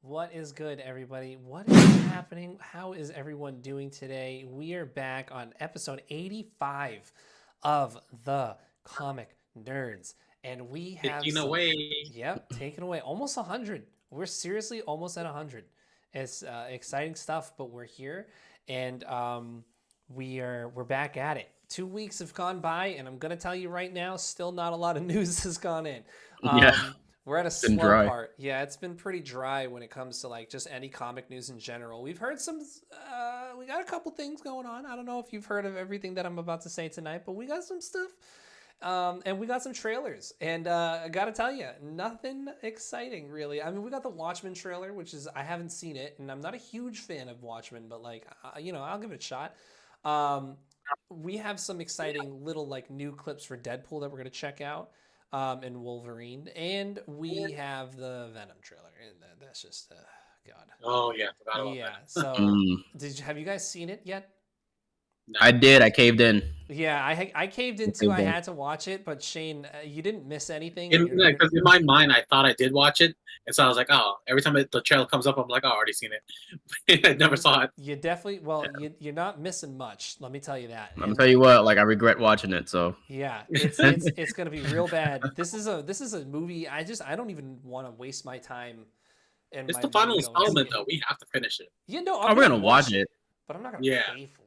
What is good, everybody? What is happening? How is everyone doing today? We are back on episode 85 of the Comic Nerds, and we have taken away almost 100. We're seriously almost at 100. It's exciting stuff, but we're here, and we're back at it. 2 weeks have gone by, and I'm gonna tell you right now, still not a lot of news has gone in. We're at a slow part. Yeah, it's been pretty dry when it comes to like just any comic news in general. We've heard some, we got a couple things going on. I don't know if you've heard of everything that I'm about to say tonight, but we got some stuff. And we got some trailers. And I got to tell you, nothing exciting really. I mean, we got the Watchmen trailer, which is, I haven't seen it. And I'm not a huge fan of Watchmen, but like, I'll give it a shot. We have some exciting little like new clips for Deadpool that we're going to check out. And Wolverine, and we have the Venom trailer, and that's just God. Oh yeah, forgot about that. So have you guys seen it yet? No. I did. I caved in. Yeah, I caved in too. I had to watch it, but Shane, you didn't miss anything. Because in my mind, I thought I did watch it, and so I was like, oh, every time the trailer comes up, I'm like, oh, I already seen it. I never saw it. You definitely, you're not missing much. Let me tell you that. I'm gonna tell you what, like I regret watching it. So yeah, it's gonna be real bad. This is a movie. I don't even want to waste my time. It's the final installment, though. We have to finish it. You know, we're gonna watch it, but I'm not gonna pay for it.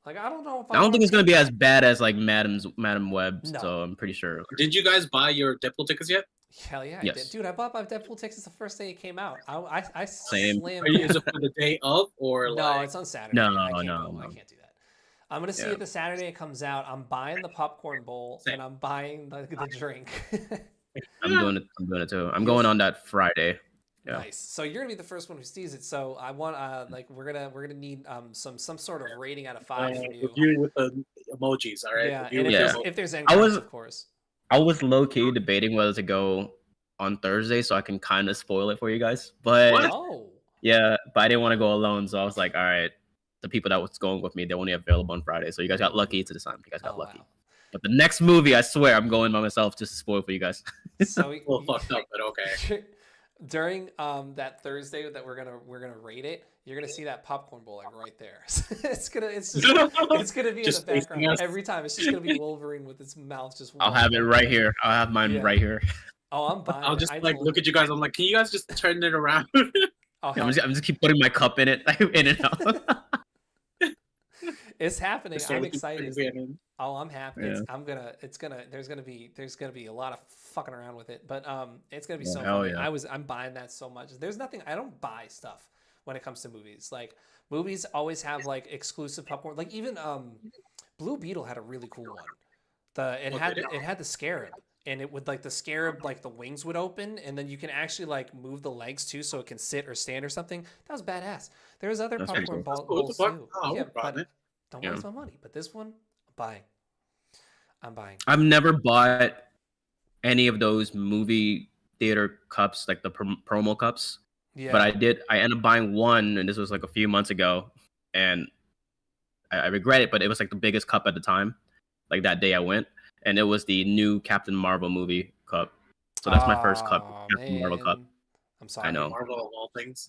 Like I don't know if I don't think it's gonna be as bad as like Madam Web. No. So I'm pretty sure. Did you guys buy your Deadpool tickets yet? Hell yeah, yes. I did. Dude, I bought my Deadpool tickets the first day it came out. I slammed. Is it for the day of or no? Like... It's on Saturday. No. I can't do that. I'm gonna see it the Saturday it comes out. I'm buying the popcorn bowl and I'm buying the drink. I'm doing it too. I'm going on that Friday. Yeah. Nice. So you're gonna be the first one who sees it. So I want we're gonna need some sort of rating out of 5 from you. Review with the emojis, all right? Yeah. And if there's any comments, of course. I was low key debating whether to go on Thursday so I can kind of spoil it for you guys, but yeah, but I didn't want to go alone, so I was like, all right, the people that was going with me, they're only available on Friday, so you guys got lucky to this time. You guys got lucky. Wow. But the next movie, I swear, I'm going by myself just to spoil for you guys. So well, fucked up, but okay. During that Thursday that we're gonna rate it, you're gonna see that popcorn bowl like right there. it's gonna be in the background every time. It's just gonna be Wolverine with his mouth just. I'll have it right here. I'll have mine right here. Oh, I'm buying. I'll just look at you guys. I'm like, can you guys just turn it around? I'm just keep putting my cup in it, in and out. It's happening. I'm excited. Oh, I'm happy. Yeah. There's gonna be a lot of fucking around with it, but it's gonna be so fun. Yeah. I'm buying that so much. There's nothing. I don't buy stuff when it comes to movies. Like movies always have like exclusive popcorn. Like even Blue Beetle had a really cool one. It had the scarab. And it would like the scarab, like the wings would open, and then you can actually like move the legs too, so it can sit or stand or something. That was badass. There's other popcorn bowls too. Yeah, but don't waste my money. But this one, I'm buying. I've never bought any of those movie theater cups, like the promo cups. Yeah. But I ended up buying one, and this was like a few months ago, and I regret it, but it was like the biggest cup at the time. Like that day I went. And it was the new Captain Marvel movie cup. So that's my first cup, Captain Marvel cup. I'm sorry. I know. Marvel of all things.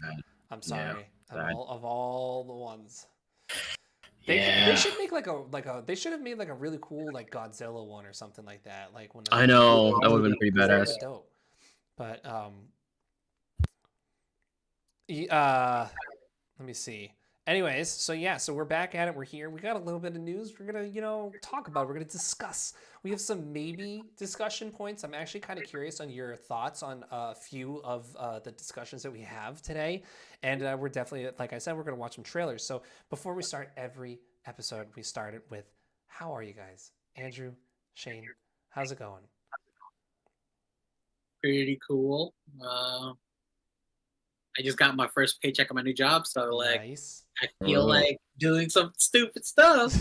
I'm sorry. Yeah, of all the ones. They should make they should have made like a really cool like Godzilla one or something like that. Like when I know that would have been pretty badass. Dope. But Let me see. Anyways, so yeah, so we're back at it. We're here. We got a little bit of news. We're gonna, talk about. We're gonna discuss. We have some maybe discussion points. I'm actually kind of curious on your thoughts on a few of the discussions that we have today, and we're definitely, like I said, we're gonna watch some trailers. So before we start every episode, we started with, "How are you guys, Andrew, Shane? How's it going?" Pretty cool. I just got my first paycheck on my new job, so like Nice. I feel like doing some stupid stuff.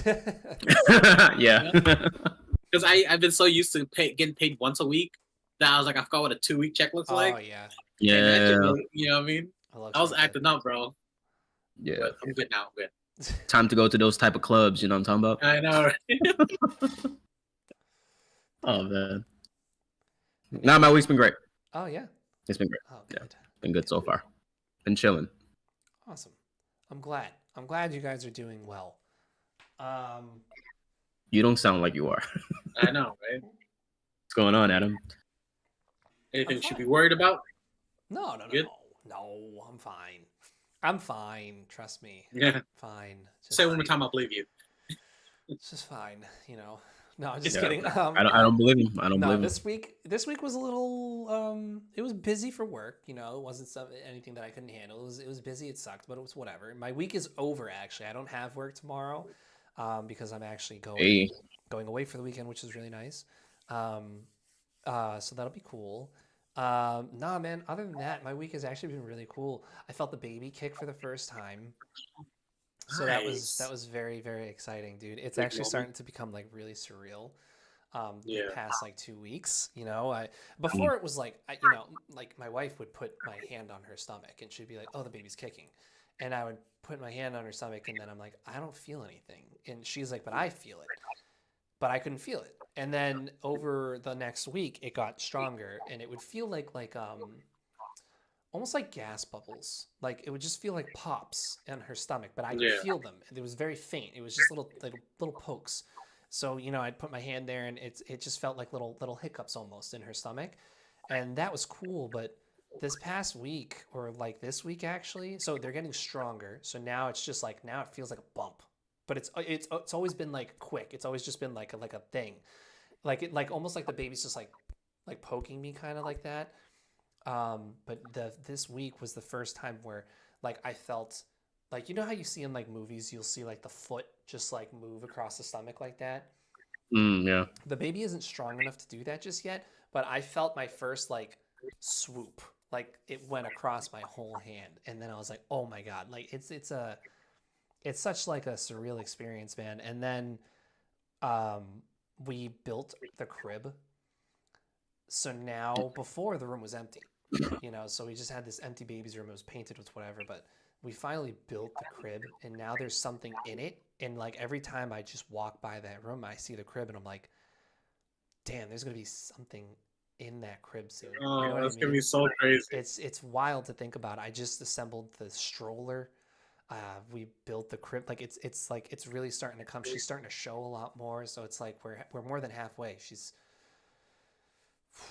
Yeah. Because I've been so used to getting paid once a week that I was like, I forgot what a 2-week check looks Oh like. yeah. And that Yeah. shit really, you know what I mean? love I was chocolate. acting up, bro. Yeah. But I'm good now. I'm good. Time to go to those type of clubs. You know what I'm talking about? I know. Right? Oh man. Nah, my week's been great. Oh yeah. It's been great. Oh Yeah. good. Been good so far. Been chilling. Awesome. I'm glad. I'm glad you guys are doing well. You don't sound like you are. I know, right? What's going on, Adam? Anything I'm you should fine. be worried about? No, Good? no. I'm fine. I'm fine. Trust me. Yeah. Fine. Just Say it one more time, I'll believe you. It's just fine. No, I'm just Yeah. kidding. I don't believe him. I don't No, believe him. this week was a little it was busy for work, it wasn't anything that I couldn't handle. It was busy, it sucked, but it was whatever. My week is over actually. I don't have work tomorrow because I'm actually going away for the weekend, which is really nice. So that'll be cool. Nah, man, other than that, my week has actually been really cool. I felt the baby kick for the first time. So Nice. that was very, very exciting, dude. It's actually starting to become like really surreal. The Yeah. past like 2 weeks, before it was like, like my wife would put my hand on her stomach and she'd be like, "Oh, the baby's kicking," and I would put my hand on her stomach and then I'm like, "I don't feel anything," and she's like, "But I feel it," but I couldn't feel it. And then over the next week, it got stronger and it would feel like almost like gas bubbles. Like it would just feel like pops in her stomach, but I could Yeah. feel them. It was very faint. It was just little pokes. So I'd put my hand there, and it just felt like little hiccups almost in her stomach, and that was cool. But this past week, or like this week actually, so they're getting stronger. So now it's just like now it feels like a bump, but it's always been like quick. It's always just been like a thing, like almost like the baby's just like poking me kind of like that. But this week was the first time where like I felt like how you see in like movies, you'll see like the foot just like move across the stomach like that. Yeah. The baby isn't strong enough to do that just yet, but I felt my first like swoop, like it went across my whole hand, and then I was like, oh my god, like it's such like a surreal experience, man. And then we built the crib, so now before the room was empty. So we just had this empty baby's room. It was painted with whatever, but we finally built the crib, and now there's something in it. And like every time I just walk by that room, I see the crib, and I'm like, damn, there's gonna be something in that crib soon. Oh, that's gonna be so crazy. It's wild to think about. I just assembled the stroller. We built the crib. Like it's really starting to come. She's starting to show a lot more. So it's like we're more than halfway. She's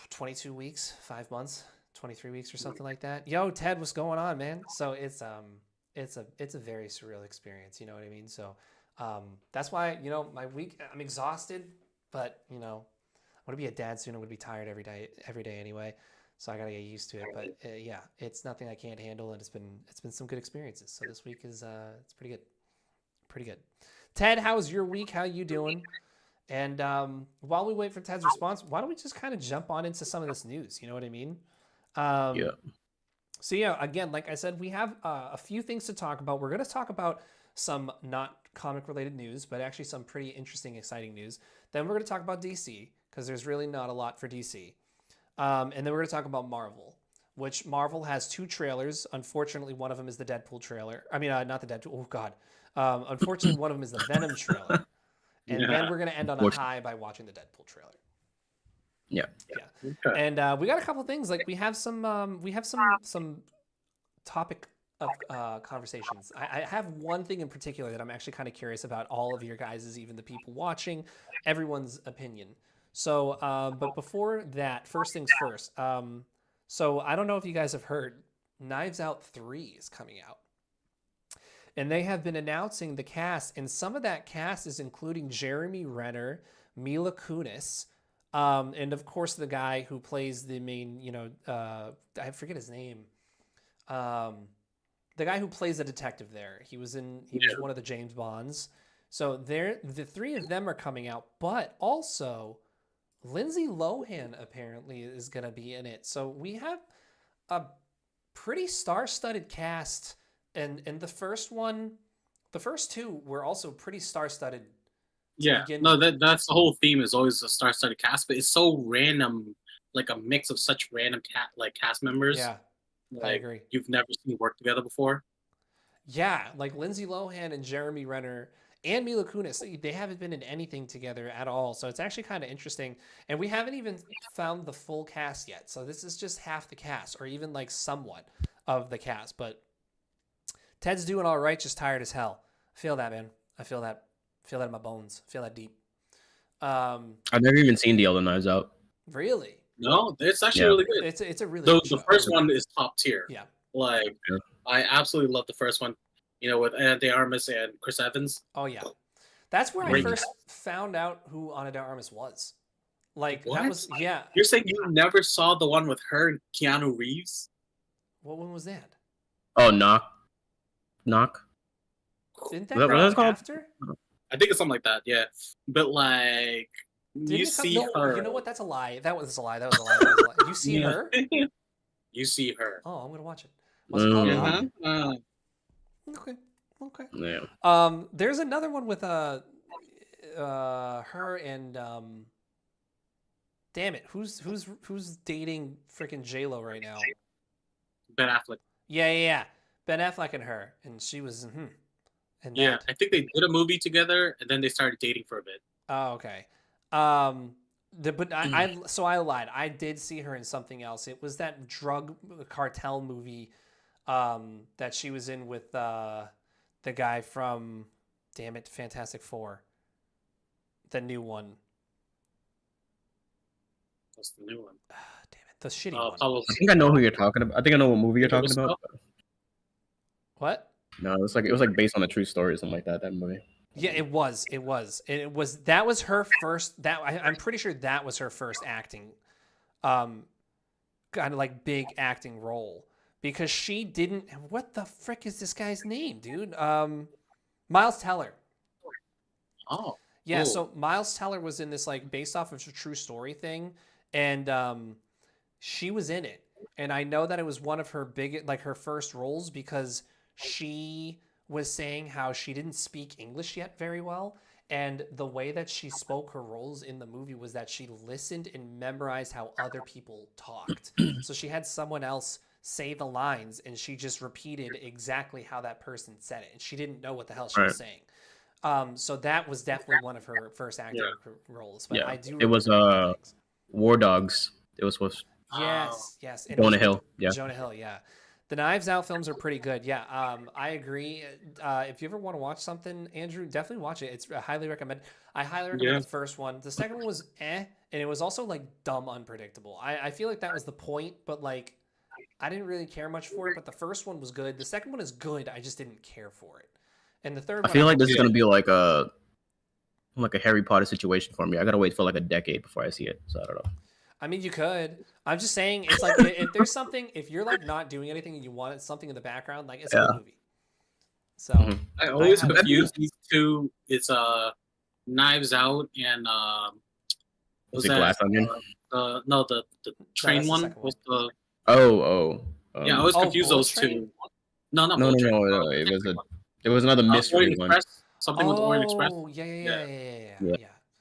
22 weeks, 5 months. 23 weeks or something like that. Yo, Ted, what's going on, man? So it's a very surreal experience, you know what I mean? So that's why, my week, I'm exhausted, but I'm gonna be a dad soon. I'm gonna be tired every day anyway, so I gotta get used to it. But yeah, it's nothing I can't handle, and it's been some good experiences. So this week is it's pretty good. Ted, how's your week? How you doing? And while we wait for Ted's response, why don't we just kind of jump on into some of this news? You know what I mean? Yeah. So yeah, again, like I said, we have a few things to talk about. We're going to talk about some not comic related news, but actually some pretty interesting, exciting news. Then we're going to talk about DC because there's really not a lot for DC. And then we're going to talk about Marvel, which Marvel has 2 trailers. Unfortunately, one of them is the Deadpool trailer. I mean, not the Deadpool. Oh God. Unfortunately, one of them is the Venom trailer. And then we're going to end on a high by watching the Deadpool trailer. Yeah. Okay. And we got a couple things. Like we have some topic of conversations. I have one thing in particular that I'm actually kind of curious about all of your guys's, even the people watching, everyone's opinion. So, but before that, first things first. So I don't know if you guys have heard, Knives Out 3 is coming out. And they have been announcing the cast, and some of that cast is including Jeremy Renner, Mila Kunis, and of course the guy who plays the main, I forget his name. The guy who plays the detective there. He was one of the James Bonds. So the three of them are coming out, but also Lindsay Lohan apparently is going to be in it. So we have a pretty star-studded cast. And the first two were also pretty star-studded. Yeah, no, that's the whole theme is always a star-studded cast, but it's so random, like a mix of such random cast members. Yeah, I agree. You've never seen work together before. Yeah, like Lindsay Lohan and Jeremy Renner and Mila Kunis, they haven't been in anything together at all. So it's actually kind of interesting. And we haven't even found the full cast yet. So this is just half the cast, or even like somewhat of the cast, but Ted's doing all right, just tired as hell. I feel that, man. I feel that. I feel that in my bones. I feel that deep. I've never even seen the other Knives Out. Really? No, it's actually really good. It's a really good show. The first one is top tier. Yeah. Like, I absolutely love the first one. With Ana de Armas and Chris Evans. Oh yeah, that's where I first found out who Ana de Armas was. Like what? That was You're saying you never saw the one with her and Keanu Reeves? What one was that? Oh, Knock. Didn't that come after? I think it's something like that. Yeah, but like you see her. You know what? That's a lie. That was a lie. You see her? You see her. Oh, I'm gonna watch it. What's it called? Okay. Yeah. There's another one with her and damn it, who's dating freaking J-Lo right now? Ben Affleck. Yeah. Ben Affleck and her, and she was and yeah, I think they did a movie together, and then they started dating for a bit. Oh, okay. So I lied. I did see her in something else. It was that drug cartel movie that she was in with the guy from, damn it, Fantastic Four. The new one. What's the new one? Damn it, the shitty one. I think I know who you're talking about. I think I know what movie you're talking about. What? No, it was like based on a true story or something like that. That movie. Yeah, it was. That was her first. I'm pretty sure that was her first acting, kind of like big acting role, because she didn't. What the frick is this guy's name, dude? Miles Teller. Oh. Yeah. Cool. So Miles Teller was in this like based off of a true story thing, and she was in it, and I know that it was one of her her first roles because she was saying how she didn't speak English yet very well. And the way that she spoke her roles in the movie was that she listened and memorized how other people talked. So she had someone else say the lines and she just repeated exactly how that person said it. And she didn't know what the hell she was saying. So that was definitely one of her first acting roles. But I do. It was War Dogs. It was supposed. Yes. And Jonah Hill. Yeah. Jonah Hill. Yeah. The Knives Out films are pretty good. Yeah, I agree. If you ever want to watch something, Andrew, definitely watch it. It's highly recommended. I highly recommend the first one. The second one was and it was also like dumb unpredictable. I feel like that was the point, but like I didn't really care much for it. But the first one was good. The second one is good. I just didn't care for it. And the third one, I feel like this is gonna be like a Harry Potter situation for me. I gotta wait for like a decade before I see it. So I don't know. I mean, you could. I'm just saying, it's like if there's something, if you're like not doing anything and you want something in the background, like it's a good movie. So I always confuse these two. It's Knives Out and was it Glass Onion? No, the train one was the. Yeah, I always confuse those two. No. It was another mystery one. Something with Orient Express. Oh yeah.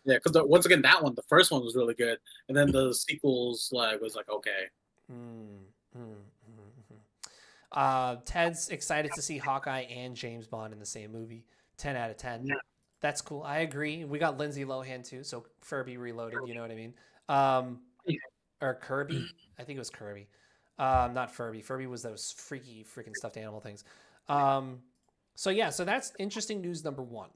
Yeah, because once again, that one, the first one was really good, and then the sequels was like okay. Ted's excited to see Hawkeye and James Bond in the same movie. 10 out of 10. Yeah. That's cool. I agree. We got Lindsay Lohan too, so Furby reloaded. You know what I mean? Or Kirby. I think it was Kirby. Not Furby. Furby was those freaking stuffed animal things. So that's interesting news number one.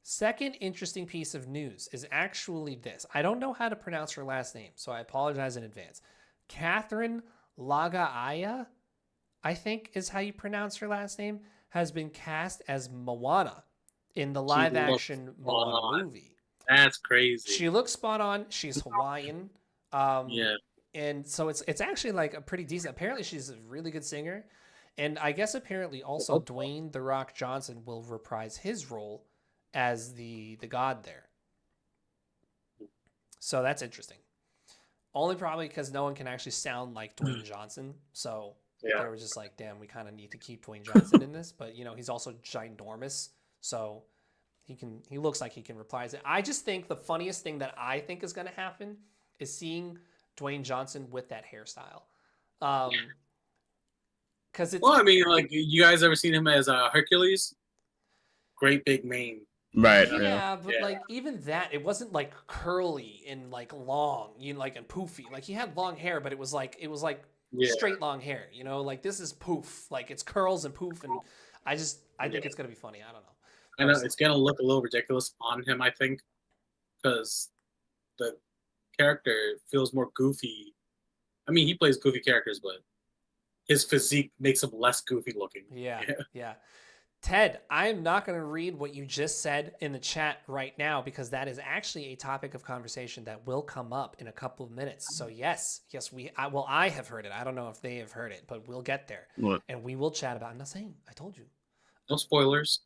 Second interesting piece of news is actually this. I don't know how to pronounce her last name, so I apologize in advance. Catherine Lagaaya. I think is how you pronounce her last name, has been cast as Moana in the She live looks action spot Moana on. movie. That's crazy. She looks spot on. She's Hawaiian. Yeah. And so it's actually like a pretty decent. Apparently, she's a really good singer, and I guess apparently also Dwayne the Rock Johnson will reprise his role as the god there. So that's interesting. Only probably because no one can actually sound like Dwayne Johnson. So Yeah. they were just like, damn, we kind of need to keep Dwayne Johnson in this. But, you know, he's also ginormous. So he looks like he can reprise it. I just think the funniest thing that I think is going to happen is seeing Dwayne Johnson with that hairstyle. Because it's. Well, I mean, like, you guys ever seen him as Hercules? Great big mane. Right. Yeah, but like even that, it wasn't like curly and like long, you know, like and poofy. Like he had long hair, but it was like straight long hair. You know, like this is poof, like it's curls and poof, and I think it's gonna be funny. I don't know. I know it's gonna look a little ridiculous on him, I think, because the character feels more goofy. I mean, he plays goofy characters, but his physique makes him less goofy looking. Yeah. Ted, I am not going to read what you just said in the chat right now because that is actually a topic of conversation that will come up in a couple of minutes. So yes, I have heard it. I don't know if they have heard it, but we'll get there. What? And we will chat about it. I'm not saying, I told you. No spoilers.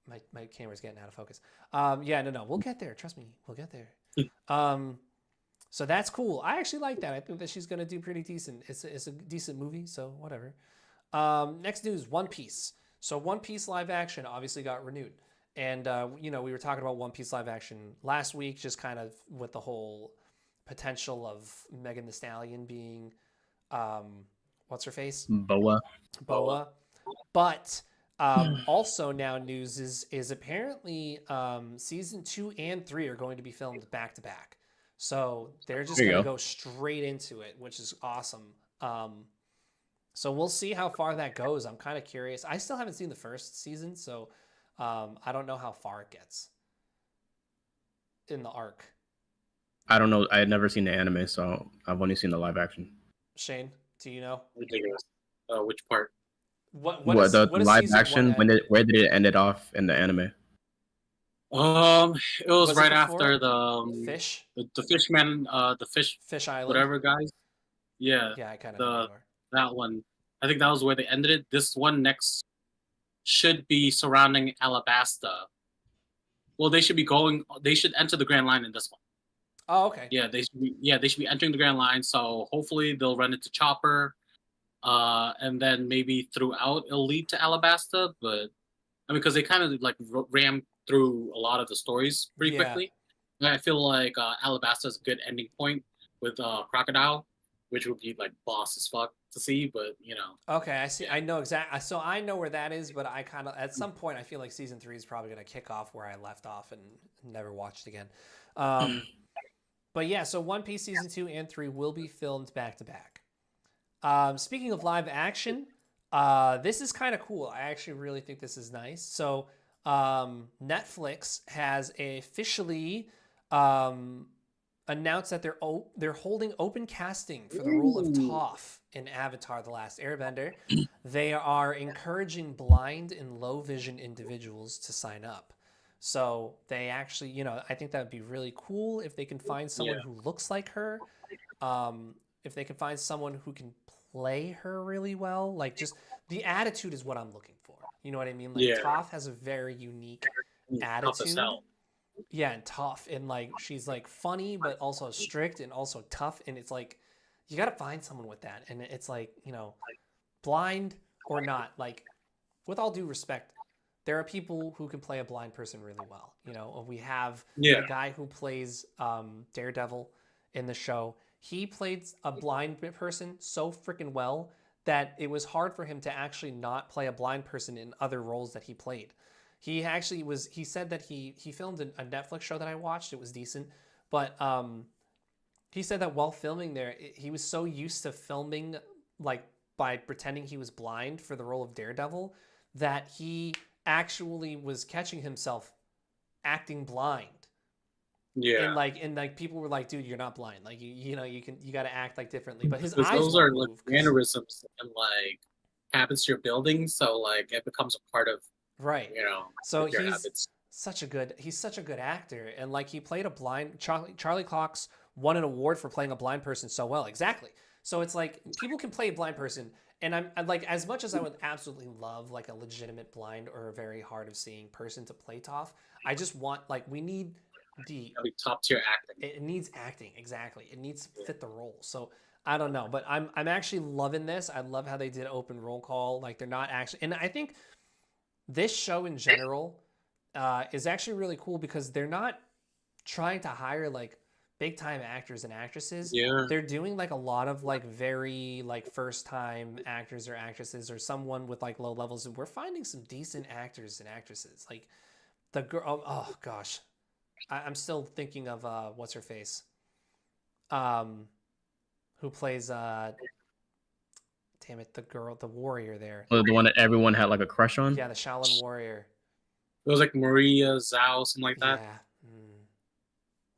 My camera's getting out of focus. No, we'll get there. Trust me, we'll get there. So that's cool. I actually like that. I think that she's going to do pretty decent. It's a decent movie, so whatever. Next news, One Piece. So One Piece live action obviously got renewed. And, we were talking about One Piece live action last week, just kind of with the whole potential of Megan Thee Stallion being, what's her face? Boa. But also now news is apparently season 2 and 3 are going to be filmed back to back. So they're just going to go straight into it, which is awesome. So we'll see how far that goes. I'm kind of curious. I still haven't seen the first season, so I don't know how far it gets in the arc. I don't know. I had never seen the anime, so I've only seen the live action. Shane, do you know? Ridiculous. Which part? What the is live action? Where did it end it off in the anime? It was right after the fish, the fishman, the fish island, whatever guys. Yeah, I kind of that one. I think that was where they ended it. This one next should be surrounding Alabasta. Well, they should enter the Grand Line in this one. Oh, okay. Yeah, they should be entering the Grand Line. So hopefully they'll run into Chopper, and then maybe throughout it'll lead to Alabasta. But I mean, because they kind of like ram through a lot of the stories pretty quickly. And I feel like Alabasta is a good ending point with Crocodile, which would be like boss as fuck to see, but Okay, I see. I know exactly. So I know where that is, but I kind of at some point I feel like season 3 is probably going to kick off where I left off and never watched again. But yeah, so One Piece season 2 and 3 will be filmed back to back. Speaking of live action, this is kind of cool. I actually really think this is nice. So Netflix has officially announced that they're holding open casting for the role of Toph in Avatar: The Last Airbender. They are encouraging blind and low vision individuals to sign up. So they actually, I think that would be really cool if they can find someone who looks like her. If they can find someone who can play her really well, like just the attitude is what I'm looking for. You know what I mean? Like Toph has a very unique attitude. Yeah, and tough, and like she's like funny but also strict and also tough, and it's like you got to find someone with that. And it's like, blind or not, like with all due respect, there are people who can play a blind person really well. We have a guy who plays Daredevil in the show. He played a blind person so freaking well that it was hard for him to actually not play a blind person in other roles that he played. He actually he said that he filmed a Netflix show that I watched. It was decent, but he said that while filming there, he was so used to filming like by pretending he was blind for the role of Daredevil that he actually was catching himself acting blind. Yeah. And like people were like, dude, you're not blind. Like you got to act like differently. But his eyes those are like move mannerisms and like happens to your building, so like it becomes a part of Right. So your he's habits. such a good actor, and like he played a blind Charlie Cox won an award for playing a blind person so well. Exactly. So it's like people can play a blind person, and I'm like, as much as I would absolutely love like a legitimate blind or a very hard of seeing person to play Toph, I just want, like, we need the That'll be top tier acting. it needs acting. Exactly. It needs to fit the role. So I don't know, but I'm actually loving this. I love how they did open roll call. Like, they're not actually, and I think this show in general is actually really cool because they're not trying to hire like big time actors and actresses. Yeah. They're doing like a lot of like very like first time actors or actresses or someone with like low levels, and we're finding some decent actors and actresses. Like the girl, oh gosh, I'm still thinking of what's her face, who plays damn it, the girl, the warrior there. The one that everyone had like a crush on. Yeah, the Shaolin warrior. It was like Maria Zhao, something like that. Yeah.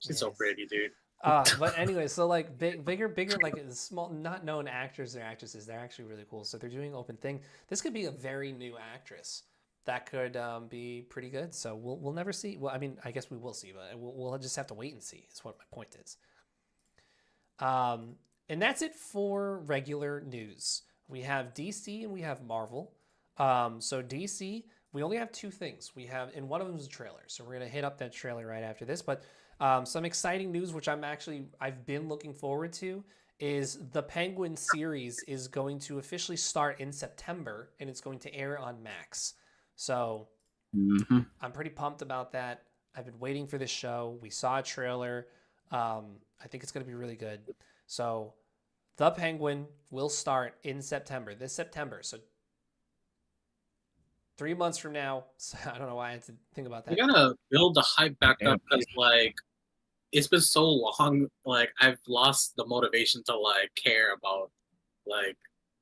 She's so pretty, dude. But anyway, so like bigger, like small, not known actors or actresses, they're actually really cool. So they're doing open thing. This could be a very new actress that could be pretty good. So we'll never see. Well, I mean, I guess we will see, but we'll just have to wait and see. Is what my point is. And that's it for regular news. We have DC and we have Marvel. So DC, we only have two things. We have, and one of them is a trailer. So we're gonna hit up that trailer right after this. But some exciting news, which I've been looking forward to, is the Penguin series is going to officially start in September, and it's going to air on Max. So I'm pretty pumped about that. I've been waiting for this show. We saw a trailer. I think it's going to be really good. So the Penguin will start in September, this September. So 3 months from now. So I don't know why I had to think about that. You gotta build the hype back up because like it's been so long. Like I've lost the motivation to like care about like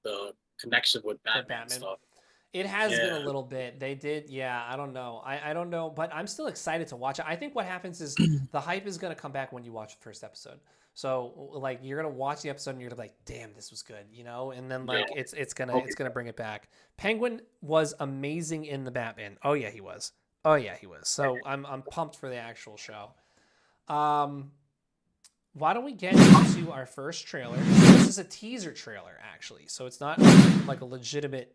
the connection with Batman stuff. It has been a little bit. They did, yeah. I don't know. I don't know, but I'm still excited to watch it. I think what happens is the hype is gonna come back when you watch the first episode. So like you're gonna watch the episode and you're gonna be like, damn, this was good, you know? And then like it's gonna bring it back. Penguin was amazing in the Batman. Oh yeah, he was. So I'm pumped for the actual show. Why don't we get into our first trailer? This is a teaser trailer, actually. So it's not like a legitimate,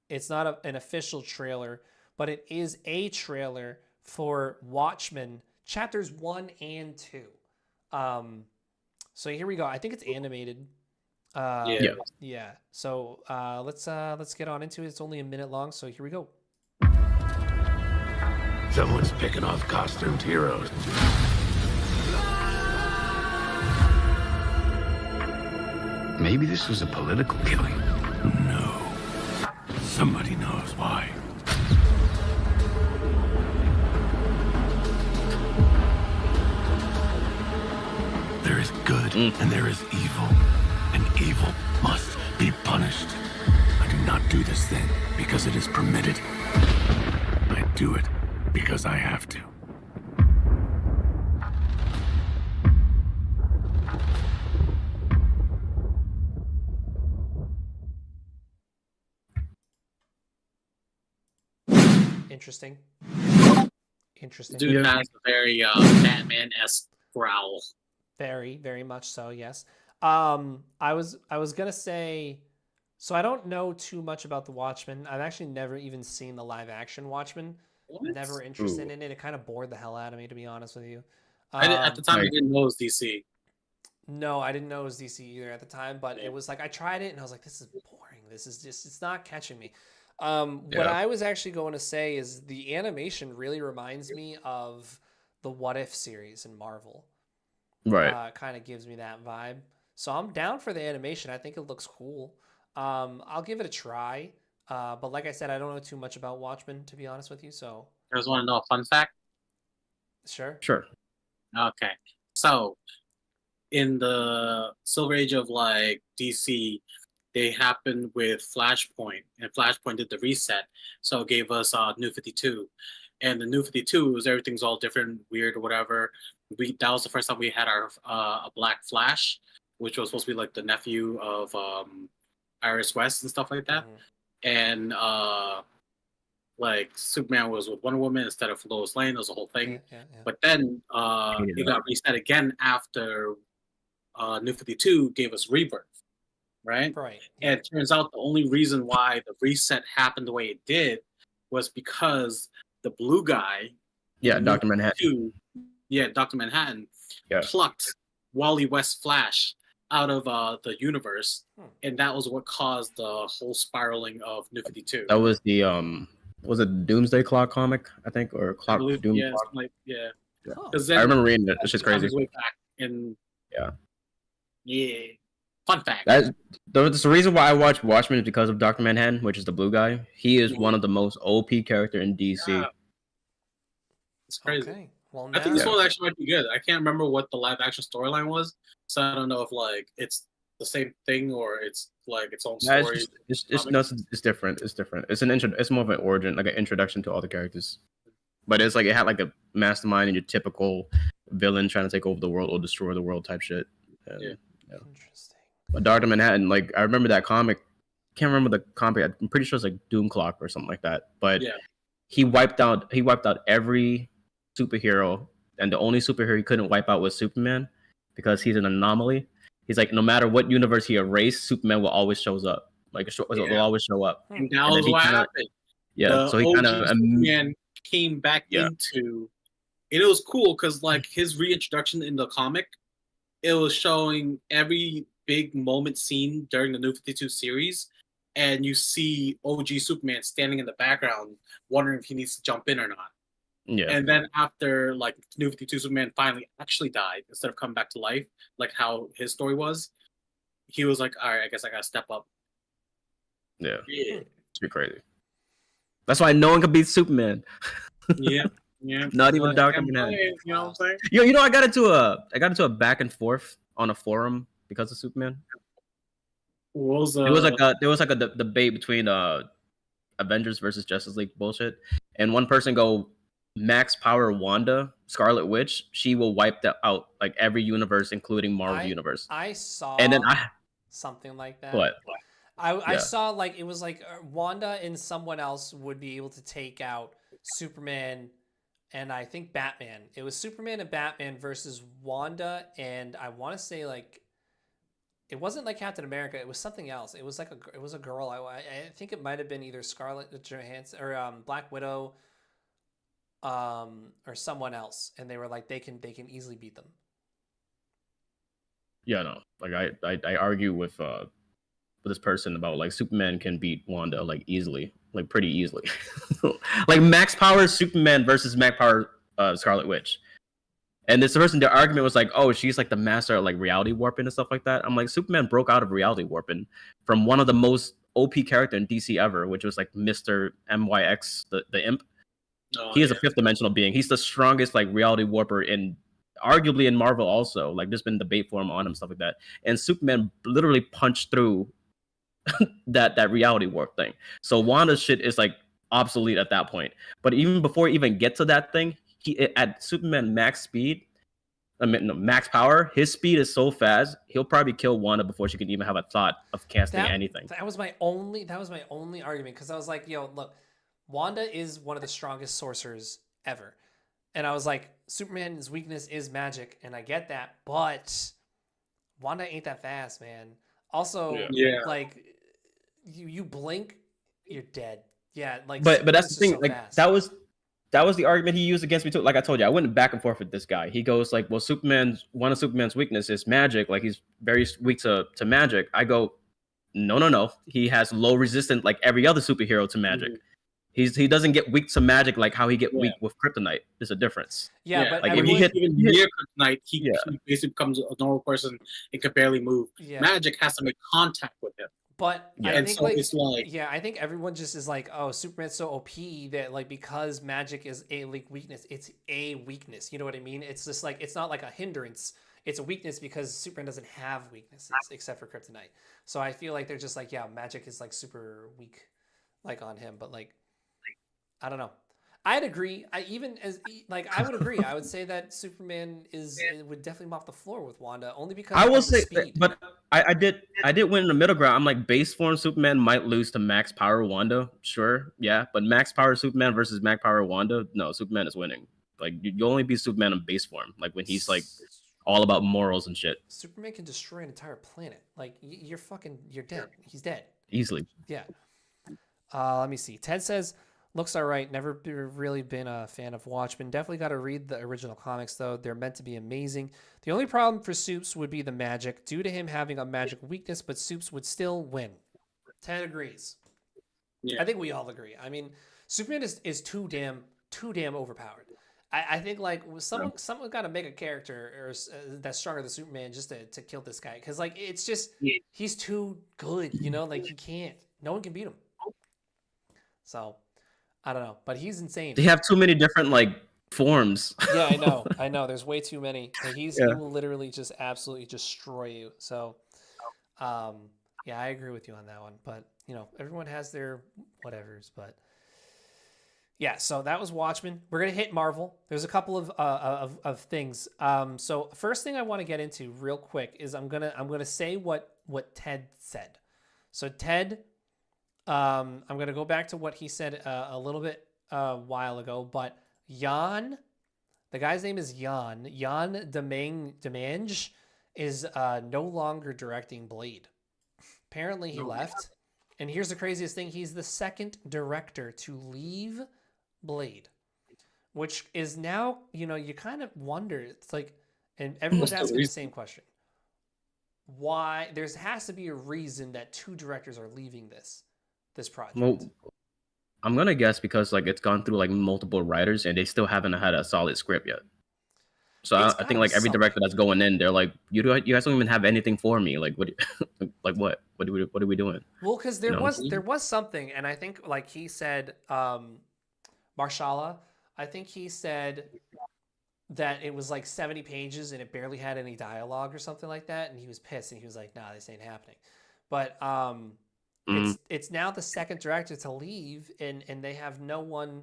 it's not an official trailer, but it is a trailer for Watchmen chapters 1 and 2. So here we go. I think it's animated. Yeah. So let's get on into it. It's only a minute long, so here we go. Someone's picking off costumed heroes. Maybe this was a political killing. No. Somebody knows why. There is good and there is evil. And evil must be punished. I do not do this thing because it is permitted. I do it because I have to. Interesting. Dude has a very Batman-esque growl. Very, very much so. Yes. I was gonna say, so I don't know too much about the Watchmen. I've actually never even seen the live action Watchmen. What? Never interested in it. It kind of bored the hell out of me, to be honest with you. At the time, I didn't know it was DC. No, I didn't know it was DC either at the time, but it was like I tried it and I was like, this is boring. This is just, it's not catching me. What I was actually going to say is the animation really reminds me of the What If series in Marvel. Right. Kind of gives me that vibe. So I'm down for the animation. I think it looks cool. I'll give it a try. But like I said, I don't know too much about Watchmen, to be honest with you. So You guys want to know a fun fact? Sure. Okay. So in the Silver Age of like DC, they happened with Flashpoint, and Flashpoint did the reset, so it gave us New 52, and the New 52 was everything's all different, weird or whatever. That was the first time we had our a Black Flash, which was supposed to be like the nephew of Iris West and stuff like that. and like Superman was with Wonder Woman instead of Lois Lane. There was a whole thing. Yeah. But then it got reset again after New 52 gave us Rebirth, right? Right. And it turns out the only reason why the reset happened the way it did was because the blue guy, Dr. Manhattan. Dr. Manhattan, Yeah. plucked Wally West Flash out of the universe, and that was what caused the whole spiraling of New 52. That was the was it Doomsday Clock comic, I think, or Clock Doom Clock? Because I remember reading it. It's just crazy. Way back in, fun fact. That's the reason why I watch Watchmen is because of Dr. Manhattan, which is the blue guy. He is one of the most OP character in DC. Yeah. It's crazy. Okay. Well, I think this one actually might be good. I can't remember what the live action storyline was, so I don't know if like it's the same thing or it's like its own story. It's different. It's different. It's more of an origin, like an introduction to all the characters. But it's like it had like a mastermind and your typical villain trying to take over the world or destroy the world type shit. And, Interesting. But Dr. Manhattan, like I remember that comic. Can't remember the comic. I'm pretty sure it's like Doom Clock or something like that. But he wiped out every superhero, and the only superhero he couldn't wipe out was Superman because he's an anomaly. He's like, no matter what universe he erased, Superman will always shows up. Like will always show up. And that was what happened. Yeah, so he kind of Superman came back into, and it was cool because like his reintroduction in the comic, it was showing every big moment scene during the New 52 series, and you see OG Superman standing in the background, wondering if he needs to jump in or not. Yeah. And then after like New 52 Superman finally actually died instead of coming back to life, like how his story was, he was like, all right, I guess I gotta step up. Yeah. It's pretty crazy. That's why no one can beat Superman. Yeah. Not even Dr. Manhattan. You know what I'm saying? You know, I got into a back and forth on a forum because of Superman. There was like a debate between Avengers versus Justice League bullshit, and one person go, Max Power Wanda, Scarlet Witch, she will wipe out like every universe, including Marvel universe. I saw and then something like that. What? I saw like it was like Wanda and someone else would be able to take out Superman and I think Batman. It was Superman and Batman versus Wanda, and I want to say like it wasn't like Captain America. It was something else. It was like it was a girl. I think it might have been either Scarlett Johansson or Black Widow. Or someone else, and they were like they can easily beat them. Yeah, no, like I argue with this person about like Superman can beat Wanda like easily, like pretty easily. Like Max Power Superman versus Max Power Scarlet Witch, and this person, the argument was like, oh, she's like the master of like reality warping and stuff like that. I'm like, Superman broke out of reality warping from one of the most OP character in DC ever, which was like Mr. MYX, the Imp. He is a fifth dimensional being. He's the strongest like reality warper arguably in Marvel also. Like there's been debate for him on him, stuff like that. And Superman literally punched through that reality warp thing. So Wanda's shit is like obsolete at that point. But even before he even get to that thing, at Superman max speed, max power, his speed is so fast, he'll probably kill Wanda before she can even have a thought of casting anything. That was my only argument, because I was like, yo, look, Wanda is one of the strongest sorcerers ever. And I was like, Superman's weakness is magic, and I get that, but Wanda ain't that fast, man. Also, like, you blink, you're dead. Yeah, like, but that's the thing. So like fast. that was the argument he used against me too. Like I told you, I went back and forth with this guy. He goes like, well, one of Superman's weakness is magic. Like he's very weak to magic. I go, no. He has low resistance like every other superhero to magic. Mm-hmm. He doesn't get weak to magic like how he get weak with kryptonite. There's a difference. Yeah, but like if he hit even near kryptonite, he basically becomes a normal person and can barely move. Yeah. Magic has to make contact with him. But I think I think everyone just is like, oh, Superman's so OP that like because magic is a weakness, it's a weakness. You know what I mean? It's just like it's not like a hindrance. It's a weakness because Superman doesn't have weaknesses except for kryptonite. So I feel like they're just like, yeah, magic is like super weak, like on him. But like, I don't know. I'd agree. I would agree. I would say that Superman would definitely mop the floor with Wanda only because I will say, speed. but I did win in the middle ground. I'm like, base form Superman might lose to max power Wanda, sure, yeah, but max power Superman versus max power Wanda, no, Superman is winning. Like you only beat Superman in base form, like when he's like all about morals and shit. Superman can destroy an entire planet. Like you're dead. He's dead. Easily. Yeah. Let me see. Ted says, looks all right. Never really been a fan of Watchmen. Definitely got to read the original comics, though. They're meant to be amazing. The only problem for Soups would be the magic, due to him having a magic weakness, but Soups would still win. Ted agrees. Yeah. I think we all agree. I mean, Superman is too damn overpowered. I think like someone got to make a character that's stronger than Superman just to kill this guy, because like it's just he's too good, you know. Like you can't. No one can beat him. So, I don't know, but he's insane. They have too many different like forms. Yeah, I know. There's way too many. Like, he will literally just absolutely destroy you. So, yeah, I agree with you on that one. But you know, everyone has their whatevers. But yeah, so that was Watchmen. We're gonna hit Marvel. There's a couple of things. So first thing I want to get into real quick is I'm gonna say what Ted said. So Ted. I'm going to go back to what he said a little bit while ago, but Jan, the guy's name is Jan Demange is no longer directing Blade. Apparently he left. And here's the craziest thing. He's the second director to leave Blade, which is now, you know, you kind of wonder, it's like, and everyone's asking the same question. Why? There has to be a reason that two directors are leaving this project. Well, I'm gonna guess because like it's gone through like multiple writers and they still haven't had a solid script yet. So I think like every director that's going in, they're like, you guys don't even have anything for me. Like what? Like what are we doing? Well, because there was something, and I think like he said, Marshala, I think he said that it was like 70 pages and it barely had any dialogue or something like that, and he was pissed and he was like, nah, this ain't happening. But it's now the second director to leave, and they have no one.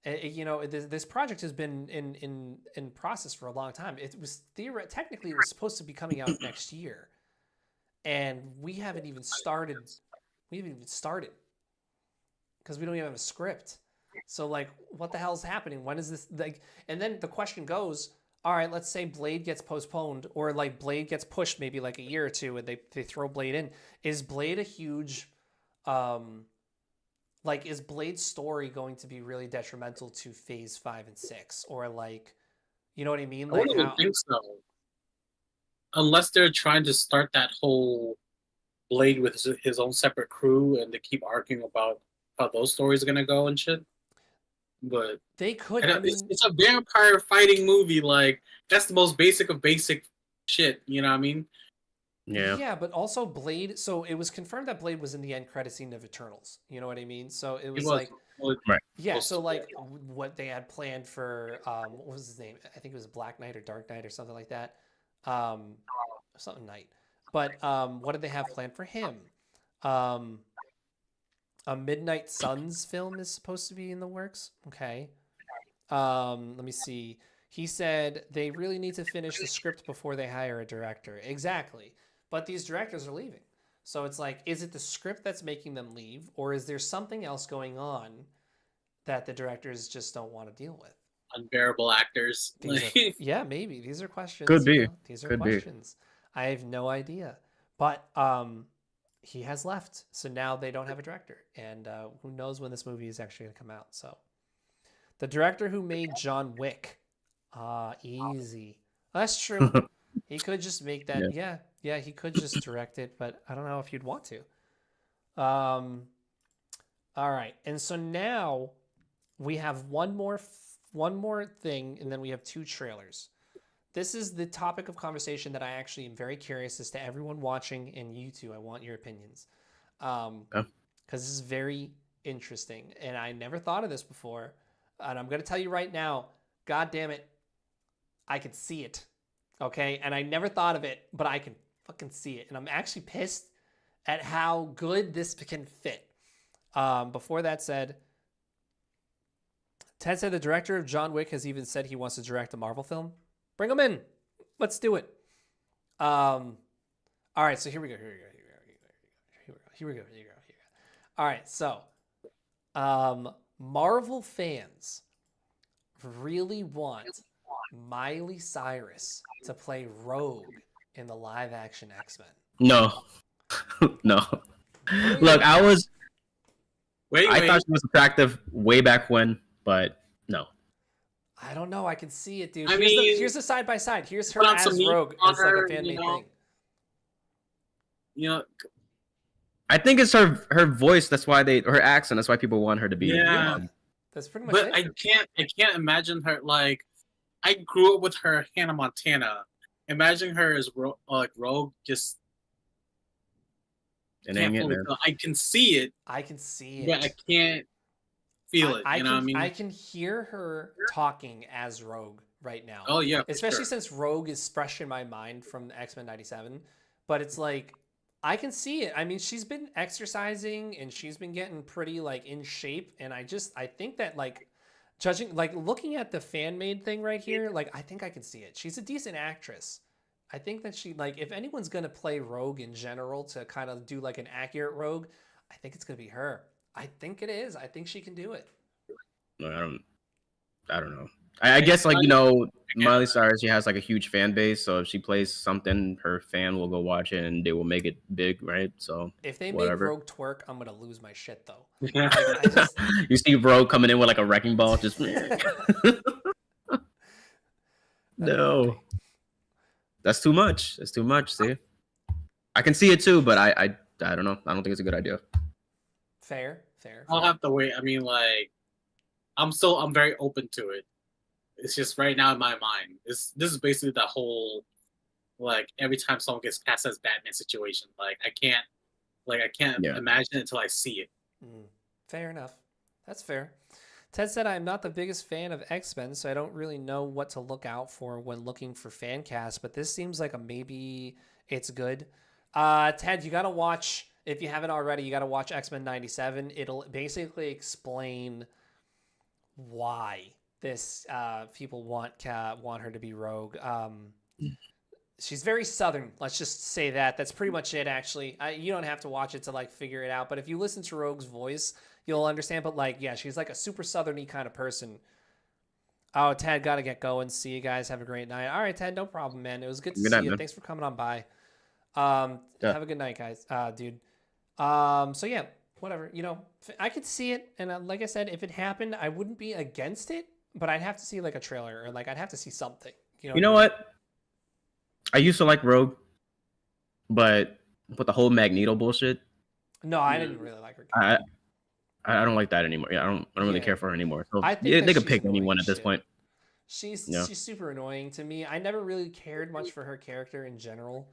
You know, this project has been in process for a long time. It was technically it was supposed to be coming out next year, and we haven't even started. We haven't even started because we don't even have a script. So like, what the hell is happening? When is this like? And then the question goes, all right, let's say Blade gets postponed, or like Blade gets pushed maybe like a year or two, and they throw Blade in. Is Blade a huge, like, is Blade's story going to be really detrimental to Phase 5 and 6, or like, you know what I mean? Like, I don't even think so. Unless they're trying to start that whole Blade with his own separate crew, and they keep arguing about how those stories are gonna go and shit. But they could. I mean, it's a vampire fighting movie. Like, that's the most basic of basic shit. You know what I mean? Yeah. Yeah, but also Blade. So it was confirmed that Blade was in the end credit scene of Eternals. You know what I mean? So it was like, right. Yeah. So like what they had planned for, what was his name? I think it was Black Knight or Dark Knight or something like that. Something Knight. But what did they have planned for him? A Midnight Suns film is supposed to be in the works. Okay. Let me see. He said they really need to finish the script before they hire a director. Exactly. But these directors are leaving. So it's like, is it the script that's making them leave, or is there something else going on that the directors just don't want to deal with? Unbearable actors. Yeah, maybe. These are questions. Could be. You know? These are Could questions. Be. I have no idea. But he has left. So now they don't have a director. And who knows when this movie is actually going to come out. So the director who made John Wick. Easy. That's true. He could just make that. Yeah, he could just direct it, but I don't know if you'd want to. All right. And so now we have one more thing, and then we have two trailers. This is the topic of conversation that I actually am very curious as to everyone watching, and you too. I want your opinions. Because this is very interesting, and I never thought of this before. And I'm going to tell you right now, God damn it, I could see it. Okay? And I never thought of it, but I can fucking see it. And I'm actually pissed at how good this can fit. Before that said, Ted said the director of John Wick has even said he wants to direct a Marvel film. Bring him in. Let's do it. All All right, so here we go. Here we go. All right, so Marvel fans really want Miley Cyrus to play Rogue in the live action X-Men. No. No. Look, I thought she was attractive way back when, but no. I don't know. I can see it, dude. I Here's the side by side. Here's her as Rogue. It's like a fan made thing. You know, I think it's her voice. That's why her accent. That's why people want her to be. Yeah. That's pretty much but it. I can't imagine her like. I grew up with her Hannah Montana. Imagine her as Rogue. Just I can see it. I can see it. But I can't feel it. You know what I mean? I can hear her talking as Rogue right now. Oh yeah, especially since Rogue is fresh in my mind from X-Men '97. But it's like I can see it. I mean, she's been exercising and she's been getting pretty like in shape, and I think that like judging like looking at the fan made thing right here, like I think I can see it. She's a decent actress. I think that she like if anyone's gonna play Rogue in general to kind of do like an accurate Rogue, I think it's gonna be her. I think it is. I think she can do it. No, I don't know. I guess like Miley Cyrus, she has like a huge fan base, so if she plays something, her fan will go watch it and they will make it big, right? So if they make Rogue twerk, I'm gonna lose my shit though. You see Rogue coming in with like a wrecking ball, just no. That's too much. That's too much. See, I can see it too, but I don't know. I don't think it's a good idea. Fair. I'll have to wait. I mean, like, I'm very open to it. It's just right now in my mind. This is basically the whole, like, every time someone gets cast as Batman situation. Like, I can't imagine it until I see it. Fair enough. That's fair. Ted said, I'm not the biggest fan of X-Men, so I don't really know what to look out for when looking for fan casts, but this seems like maybe it's good. Ted, you got to watch, if you haven't already, you got to watch X-Men 97. It'll basically explain why this people want her to be Rogue. She's very Southern. Let's just say that. That's pretty much it, actually. You don't have to watch it to like figure it out, but if you listen to Rogue's voice, you'll understand. But like, yeah, she's like a super Southern-y kind of person. Oh, Ted, gotta get going. See you guys. Have a great night. All right, Ted, no problem, man. It was good to see you. Man. Thanks for coming on by. Have a good night, guys, dude. So yeah, whatever. I could see it, and like I said, if it happened, I wouldn't be against it, but I'd have to see like a trailer or like I'd have to see something. You know what? I used to like Rogue, but with the whole Magneto bullshit. No, I didn't really like her. I don't like that anymore. Yeah, I don't really care for her anymore. So I think they could pick anyone at this point. She's super annoying to me. I never really cared much for her character in general.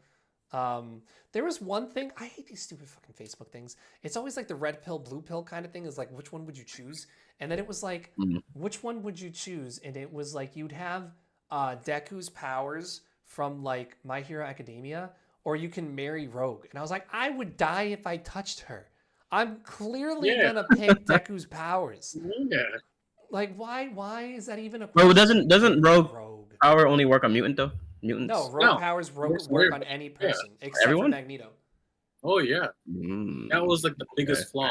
There was one thing, I hate these stupid fucking Facebook things. It's always like the red pill, blue pill kind of thing is like, which one would you choose? And then it was like, which one would you choose? And it was like, you'd have Deku's powers from like My Hero Academia, or you can marry Rogue. And I was like, I would die if I touched her. I'm clearly gonna pick Deku's powers. Yeah. Like, why is that even a question? Well, doesn't Rogue power only work on mutants? No, Rogue powers work on any person except for Magneto. Oh yeah, that was like the biggest flaw.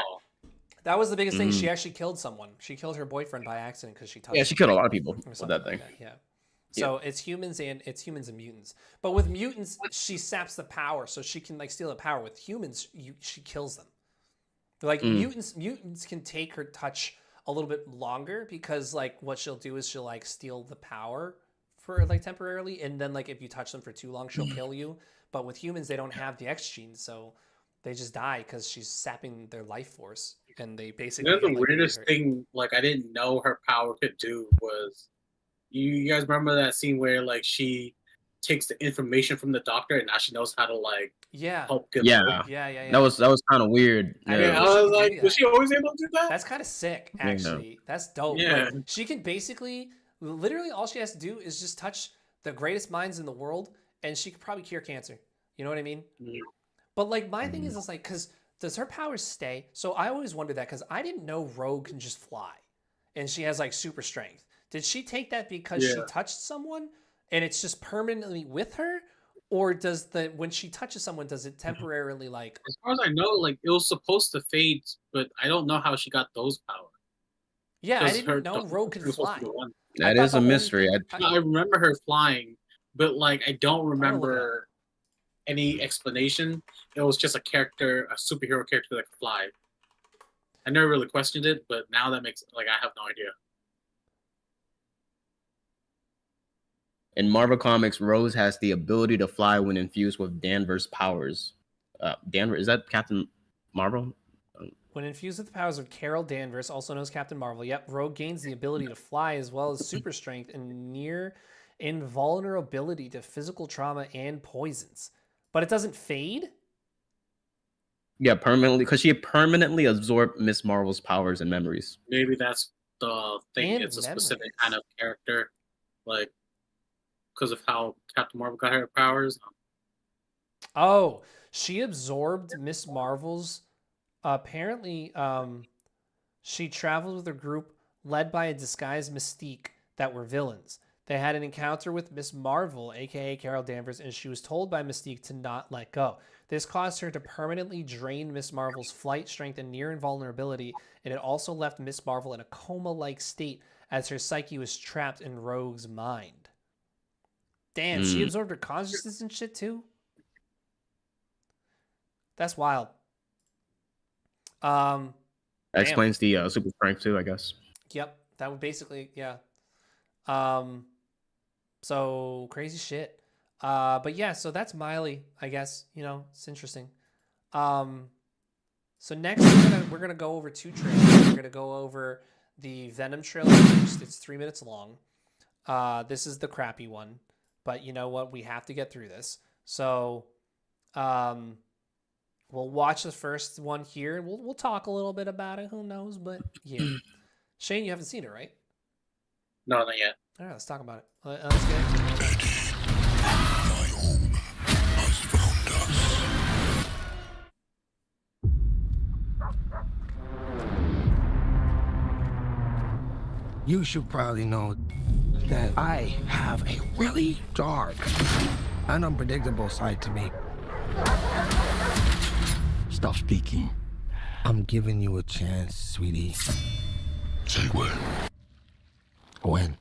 That was the biggest thing. She actually killed someone. She killed her boyfriend by accident because she touched. Yeah, she killed a lot of people with that thing. Like that. Yeah. So it's humans and mutants. But with mutants, she saps the power, so she can like steal the power. With humans, she kills them. Like mutants can take her touch a little bit longer because like what she'll do is she'll like steal the power for like temporarily, and then like if you touch them for too long, she'll kill you. But with humans, they don't have the X gene, so they just die because she's sapping their life force, and they basically. The weirdest thing, like I didn't know her power could do was, you guys remember that scene where like she takes the information from the doctor and now she knows how to like help get yeah. That was kind of weird. I was like, was she always able to do that? That's kind of sick, actually. That's dope. Yeah. Like, she can basically, literally, all she has to do is just touch the greatest minds in the world, and she could probably cure cancer. You know what I mean? Yeah. But like my thing is like, because does her powers stay? So I always wonder that because I didn't know Rogue can just fly, and she has like super strength. Did she take that because she touched someone and it's just permanently with her? Or does when she touches someone, does it temporarily like? As far as I know, like it was supposed to fade, but I don't know how she got those powers. Yeah, I 'Cause didn't the know Rogue could was supposed fly. to be one. I That thought is the a only mystery. thing- No, I remember her flying, but like I don't look it up. remember any explanation. It was just a character, a superhero character that could fly. I never really questioned it, but now that makes like I have no idea. In Marvel Comics, Rose has the ability to fly when infused with Danvers powers. Danvers, is that Captain Marvel? When infused with the powers of Carol Danvers, also known as Captain Marvel, yep, Rogue gains the ability to fly as well as super strength and near invulnerability to physical trauma and poisons. But it doesn't fade? Yeah, permanently, because she permanently absorbed Miss Marvel's powers and memories. Maybe that's the thing. And It's a specific memories. kind of character, like because of how Captain Marvel got her powers. Oh, she absorbed Miss Marvel's. Apparently, she traveled with a group led by a disguised Mystique that were villains. They had an encounter with Miss Marvel, aka Carol Danvers, and she was told by Mystique to not let go. This caused her to permanently drain Miss Marvel's flight strength and near invulnerability, and it also left Miss Marvel in a coma-like state as her psyche was trapped in Rogue's mind. Damn, she absorbed her consciousness and shit too? That's wild. That explains the super strength too, I guess. Yep, that would basically, yeah. So crazy shit. But yeah, so that's Miley, I guess. You know, it's interesting. So next we're gonna go over 2 trailers. We're gonna go over the Venom trailer first. It's 3 minutes long. This is the crappy one, but you know what? We have to get through this. So, we'll watch the first one here. We'll talk a little bit about it. Who knows? But yeah, Shane, you haven't seen it, right? No, not yet. All right, let's talk about it. Let's get it. My home has found us. You should probably know that I have a really dark and unpredictable side to me. Stop speaking. I'm giving you a chance, sweetie. Say when. When?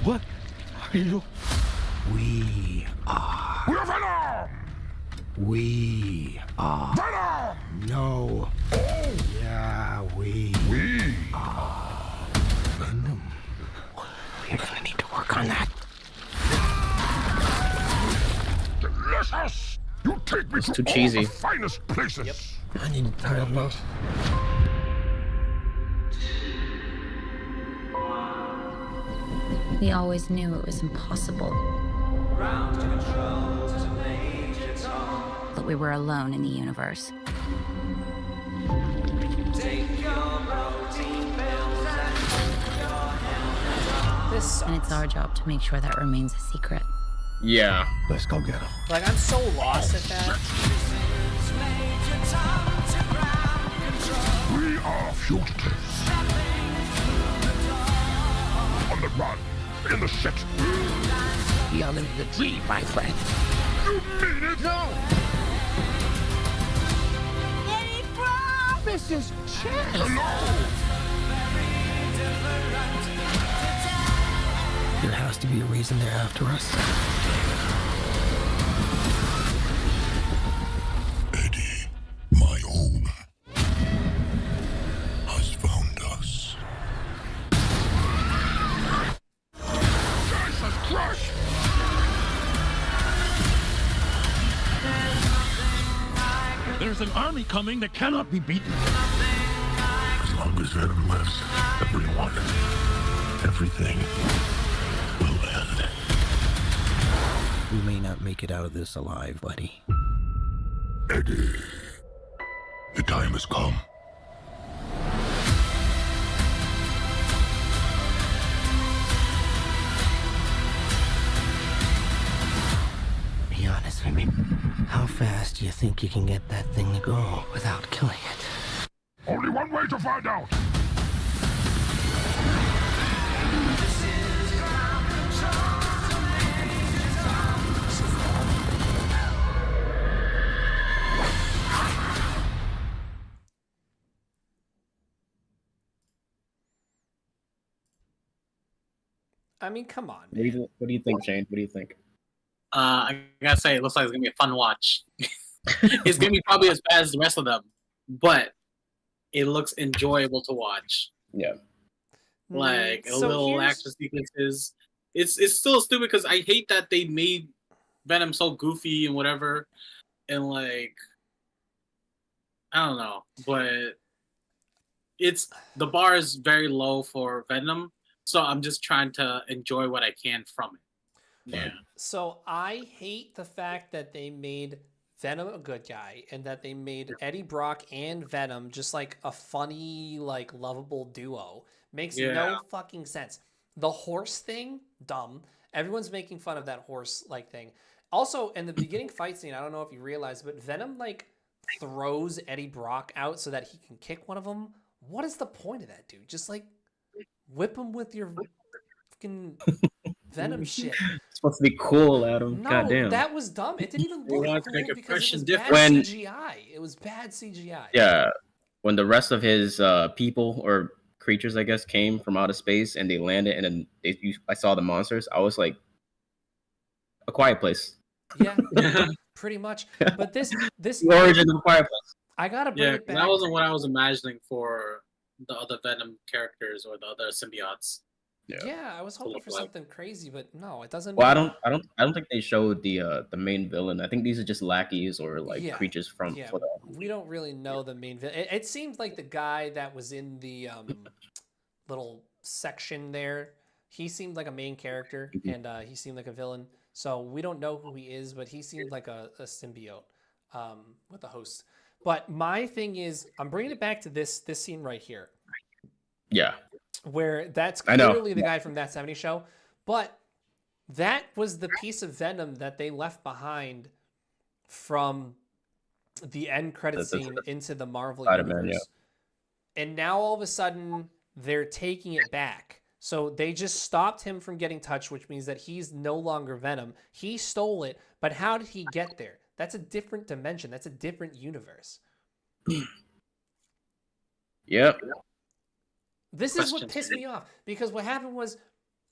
What are you? We are. We're Venom! We are. Venom! No. Oh! Yeah, we are Venom. We're gonna need to work on that. Delicious! You take me It's to too all cheesy. the finest places. Yep. I need a time off. We always knew it was impossible. That we were alone in the universe. This And it's sucks. our job to make sure that remains a secret. Yeah. Let's go get him. Like, I'm so lost at that. We are fugitives. On the run. In the shit. You're living the dream, my friend. You mean it? No! Any promises change. Hello! There has to be a reason they're after us. Eddie, my home, has found us. Jesus Christ! There's an army coming that cannot be beaten. As long as Venom lives, everyone, everything will end. We may not make it out of this alive, buddy. Eddie, the time has come. Be honest. do you think you can get that thing to go without killing it? Only one way to find out. I mean, come on, What man. what do you think, Shane? What do you think? I gotta say, it looks like it's gonna be a fun watch. It's gonna be probably as bad as the rest of them, but it looks enjoyable to watch. Yeah. Like a So little here's- action sequences. It's still stupid because I hate that they made Venom so goofy and whatever, and like I don't know, but the bar is very low for Venom, so I'm just trying to enjoy what I can from it. Yeah. So I hate the fact that they made Venom a good guy and that they made Eddie Brock and Venom just like a funny, like lovable duo. Makes Yeah. no fucking sense. The horse thing, dumb. Everyone's making fun of that horse like thing. Also, in the beginning fight scene, I don't know if you realize, but Venom like throws Eddie Brock out so that he can kick one of them. What is the point of that, dude? Just like whip him with your fucking Venom shit. It's supposed to be cool, Adam. No, Goddamn. that was dumb. It didn't even They look wanted to make cool because it impression was different. bad When- CGI. It was bad CGI. Yeah. When the rest of his people or creatures, I guess, came from outer space and they landed, and then I saw the monsters. I was like, A Quiet Place. Yeah, pretty much. But this The origin of A Quiet Place. I gotta bring Yeah, it back. that wasn't what I was imagining for the other Venom characters or the other symbiotes. Yeah, I was hoping look for like. something crazy, but no, it doesn't. Well, I don't think they showed the main villain. I think these are just lackeys or like Yeah, creatures from. Yeah, for the- we don't really know the main villain. It seemed like the guy that was in the little section there. He seemed like a main character, and he seemed like a villain. So we don't know who he is, but he seemed like a symbiote with the host. But my thing is, I'm bringing it back to this scene right here, Yeah. where that's I know. clearly the guy from That 70s Show. But that was the piece of Venom that they left behind from the end credit That's scene into the Marvel Spider-Man, universe. And now all of a sudden they're taking it back. So they just stopped him from getting touched, which means that he's no longer Venom. He stole it, but how did he get there? That's a different dimension. That's a different universe. Yep. This is what Questions. pissed me off because what happened was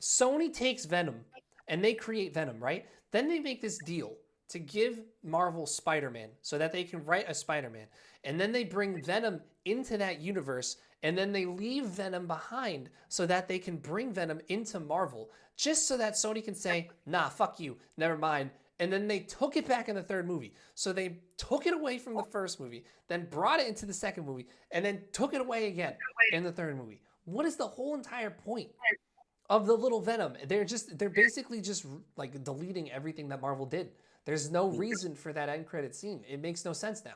Sony takes Venom and they create Venom, right? Then they make this deal to give Marvel Spider-Man so that they can write a Spider-Man. And then they bring Venom into that universe and then they leave Venom behind so that they can bring Venom into Marvel just so that Sony can say, nah, fuck you, never mind. And then they took it back in the third movie. So they took it away from the first movie, then brought it into the second movie, and then took it away again in the third movie. What is the whole entire point of the little Venom? They're basically just like deleting everything that Marvel did. There's no reason for that end credit scene. It makes no sense now.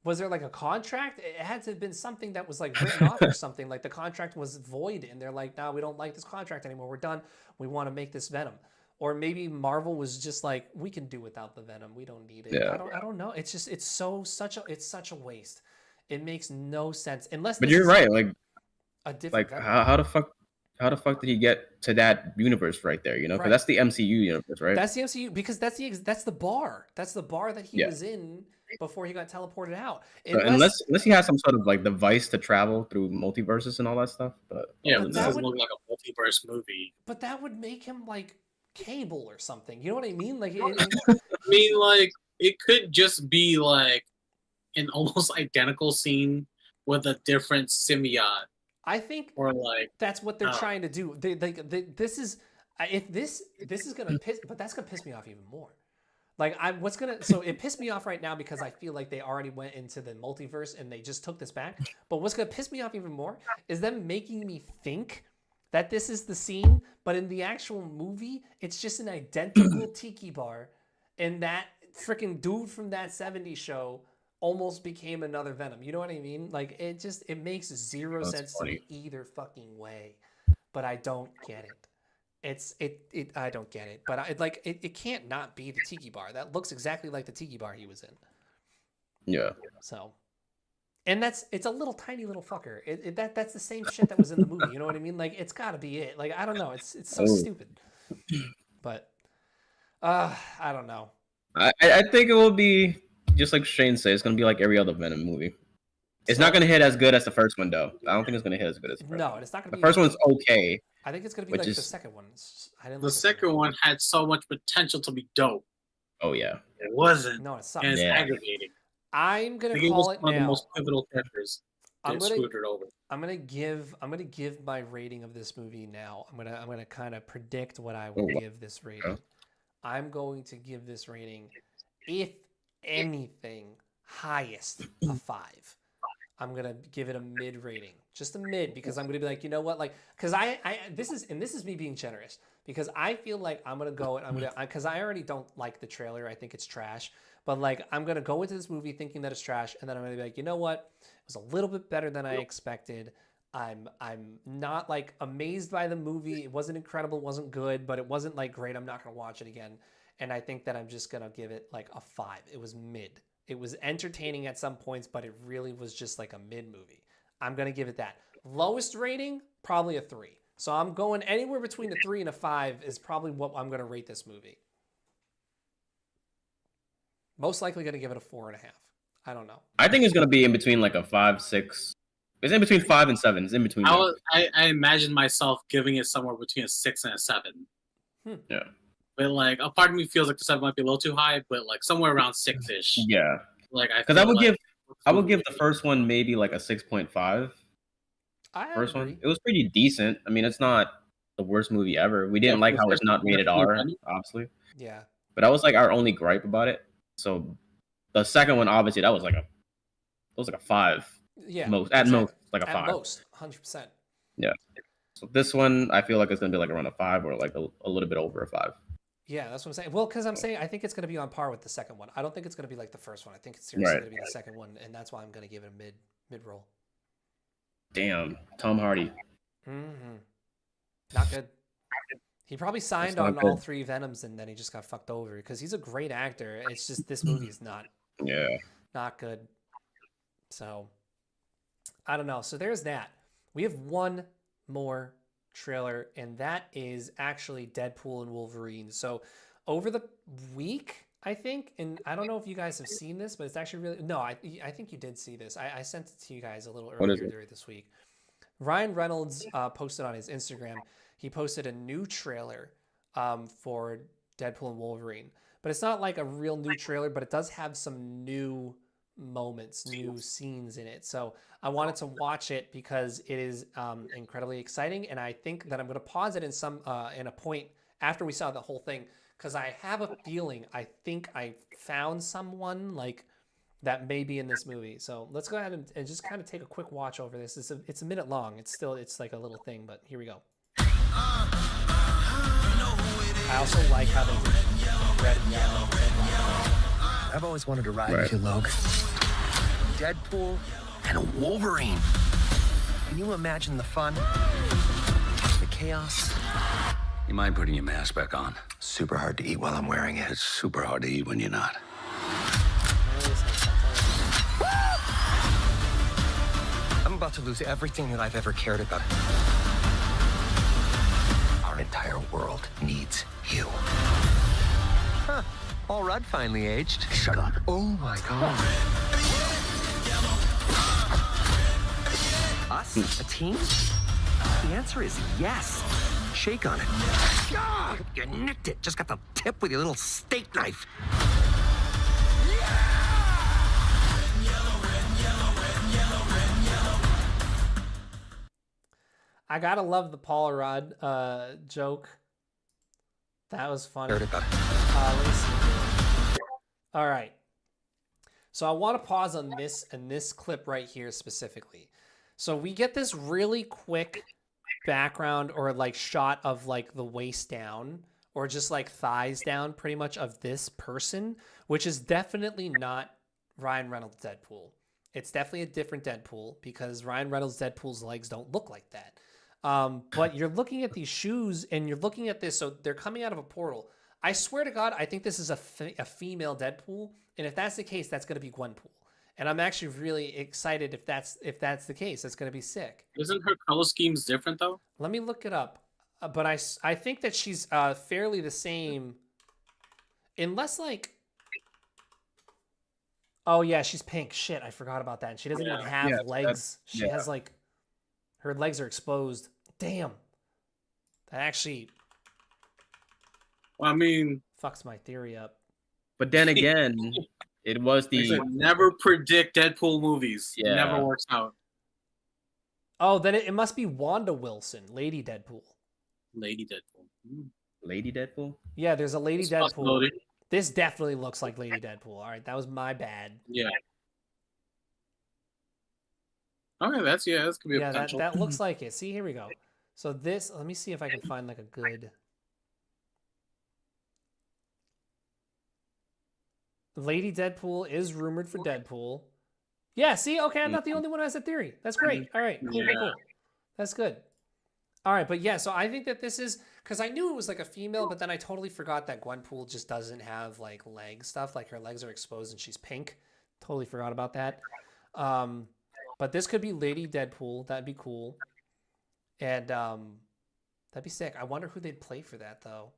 Was there like a contract? It had to have been something that was like written off or something. Like the contract was void and they're like, nah, we don't like this contract anymore. We're done. We want to make this Venom. Or maybe Marvel was just like, we can do without the Venom. We don't need it. Yeah. I don't know. It's just it's such a waste. It makes no sense unless. But this you're is right. Like a different Venom. how the fuck did he get to that universe right there? You know, because Right. that's the MCU universe, right? That's the MCU because that's the bar. That's the bar that he Yeah. was in before he got teleported out. So unless he has some sort of like device to travel through multiverses and all that stuff. But Yeah, But but that this doesn't would- look like a multiverse movie. but that would make him like Cable or something. You know what I mean? Like, I mean, like, it could just be like an almost identical scene with a different symbiote, I think or like, that's what they're Oh. trying to do. This is if this is gonna piss, but that's gonna piss me off even more. Like so it pissed me off right now because I feel like they already went into the multiverse and they just took this back. But what's gonna piss me off even more is them making me think that this is the scene, but in the actual movie, it's just an identical tiki bar, and that freaking dude from That 70s Show almost became another Venom. You know what I mean? Like it makes zero That's sense funny. to me either fucking way, but I don't get it. I don't get it, but it can't not be the tiki bar. That looks exactly like the tiki bar he was in. Yeah. So, and it's a little tiny little fucker. That's the same shit that was in the movie. You know what I mean? Like, it's got to be it. Like, I don't know. It's so stupid. But I don't know. I think it will be just like Shane said. It's gonna be like every other Venom movie. It's not gonna hit as good as the first one, though. I don't think it's gonna hit as good as the first one. No, it's not gonna be. The first one's okay. I think it's gonna be like the second one. I didn't. The second one had so much potential to be dope. Oh yeah. It wasn't. No, it sucked. And it's aggravating. I'm gonna call it now. One of the most pivotal characters. I'm gonna give my rating of this movie now. I'm gonna kind of predict what I will give this rating. I'm going to give this rating, if anything, highest a 5. I'm gonna give it a mid rating, just a mid, because I'm gonna be like, you know what, like, because this is me being generous, because I feel like I'm gonna go and because I already don't like the trailer. I think it's trash, but like I'm gonna go into this movie thinking that it's trash, and then I'm gonna be like, you know what, it was a little bit better than I expected. I'm not like amazed by the movie. It wasn't incredible, it wasn't good, but it wasn't like great. I'm not gonna watch it again, and I think that I'm just gonna give it like a 5. It was mid. It was entertaining at some points, but it really was just like a mid movie. I'm going to give it that. Lowest rating, probably a 3. So I'm going anywhere between a 3 and a 5 is probably what I'm going to rate this movie. Most likely going to give it a 4.5. I don't know. I think it's going to be in between like a 5, 6. It's in between 5 and 7. It's in between. I imagine myself giving it somewhere between a 6 and a 7. Yeah. But like a part of me feels like the 7 might be a little too high, but like somewhere around 6-ish. Yeah. Like because I would give the first one maybe like a 6.5. First one, it was pretty decent. I mean, it's not the worst movie ever. We didn't like how it's not rated R, obviously. Yeah. But that was like our only gripe about it. So the second one, obviously, that was like a 5. Yeah. Most like a 5. At most, 100%. Yeah. So this one, I feel like it's gonna be like around a 5 or like a little bit over a 5. Yeah, that's what I'm saying. Well, because I'm saying I think it's going to be on par with the second one. I don't think it's going to be like the first one. I think it's seriously going to be the second one, and that's why I'm going to give it a mid roll. Damn, Tom Hardy. Mm-hmm. Not good. He probably signed on all 3 Venoms, and then he just got fucked over because he's a great actor. It's just this movie is not good. So I don't know. So there's that. We have one more trailer, and that is actually Deadpool and Wolverine. So over the week, I think, and I don't know if you guys have seen this, but it's actually really I think you did see this. I sent it to you guys a little earlier during this week. Ryan Reynolds posted on his Instagram. He posted a new trailer for Deadpool and Wolverine, but it's not like a real new trailer, but it does have some new moments, new scenes in it. So I wanted to watch it because it is incredibly exciting, and I think that I'm going to pause it in a point after we saw the whole thing, because I have a feeling I think I found someone like that may be in this movie. So let's go ahead and just kind of take a quick watch over this. It's a minute long. It's like a little thing, but here we go. I also like how they did red and yellow. I've always wanted to ride with you, Logan. Deadpool and a Wolverine. Can you imagine the fun? The chaos? You mind putting your mask back on? Super hard to eat while I'm wearing it. It's super hard to eat when you're not. I'm about to lose everything that I've ever cared about. Our entire world needs you. Huh. Paul Rudd finally aged. Shut up. Oh my God. Us? A team? The answer is yes. Shake on it. Ah, you nicked it. Just got the tip with your little steak knife. I gotta love the Paul Rudd joke. That was funny. Let me see. All right. So I want to pause on this clip right here specifically. So we get this really quick background or like shot of like the waist down or just like thighs down pretty much of this person, which is definitely not Ryan Reynolds' Deadpool. It's definitely a different Deadpool because Ryan Reynolds' Deadpool's legs don't look like that. But you're looking at these shoes and you're looking at this. So they're coming out of a portal. I swear to God, I think this is a female Deadpool. And if that's the case, that's going to be Gwenpool. And I'm actually really excited if that's the case. That's going to be sick. Isn't her color schemes different though? Let me look it up. But I think that she's fairly the same. Unless like... Oh, yeah, she's pink. Shit, I forgot about that. And she doesn't even have legs. She has like... Her legs are exposed. Damn. That actually... Well, I mean... Fucks my theory up. But then again, it was the... Never predict Deadpool movies. Yeah. It never works out. Oh, then it must be Wanda Wilson, Lady Deadpool. Lady Deadpool. Lady Deadpool? Yeah, there's a Lady It's Deadpool. possibility. This definitely looks like Lady Deadpool. All right, that was my bad. Yeah. Okay, this could be a Yeah, potential. that looks like it. See, here we go. So this, let me see if I can find like a good... Lady Deadpool is rumored for Deadpool. Yeah, see? Okay, I'm not the only one who has that theory. That's great. All right, cool. That's good. All right, but yeah, so I think that this is... Because I knew it was like a female, but then I totally forgot that Gwenpool just doesn't have like leg stuff. Like her legs are exposed and she's pink. Totally forgot about that. But this could be Lady Deadpool. That'd be cool. And that'd be sick. I wonder who they'd play for that, though.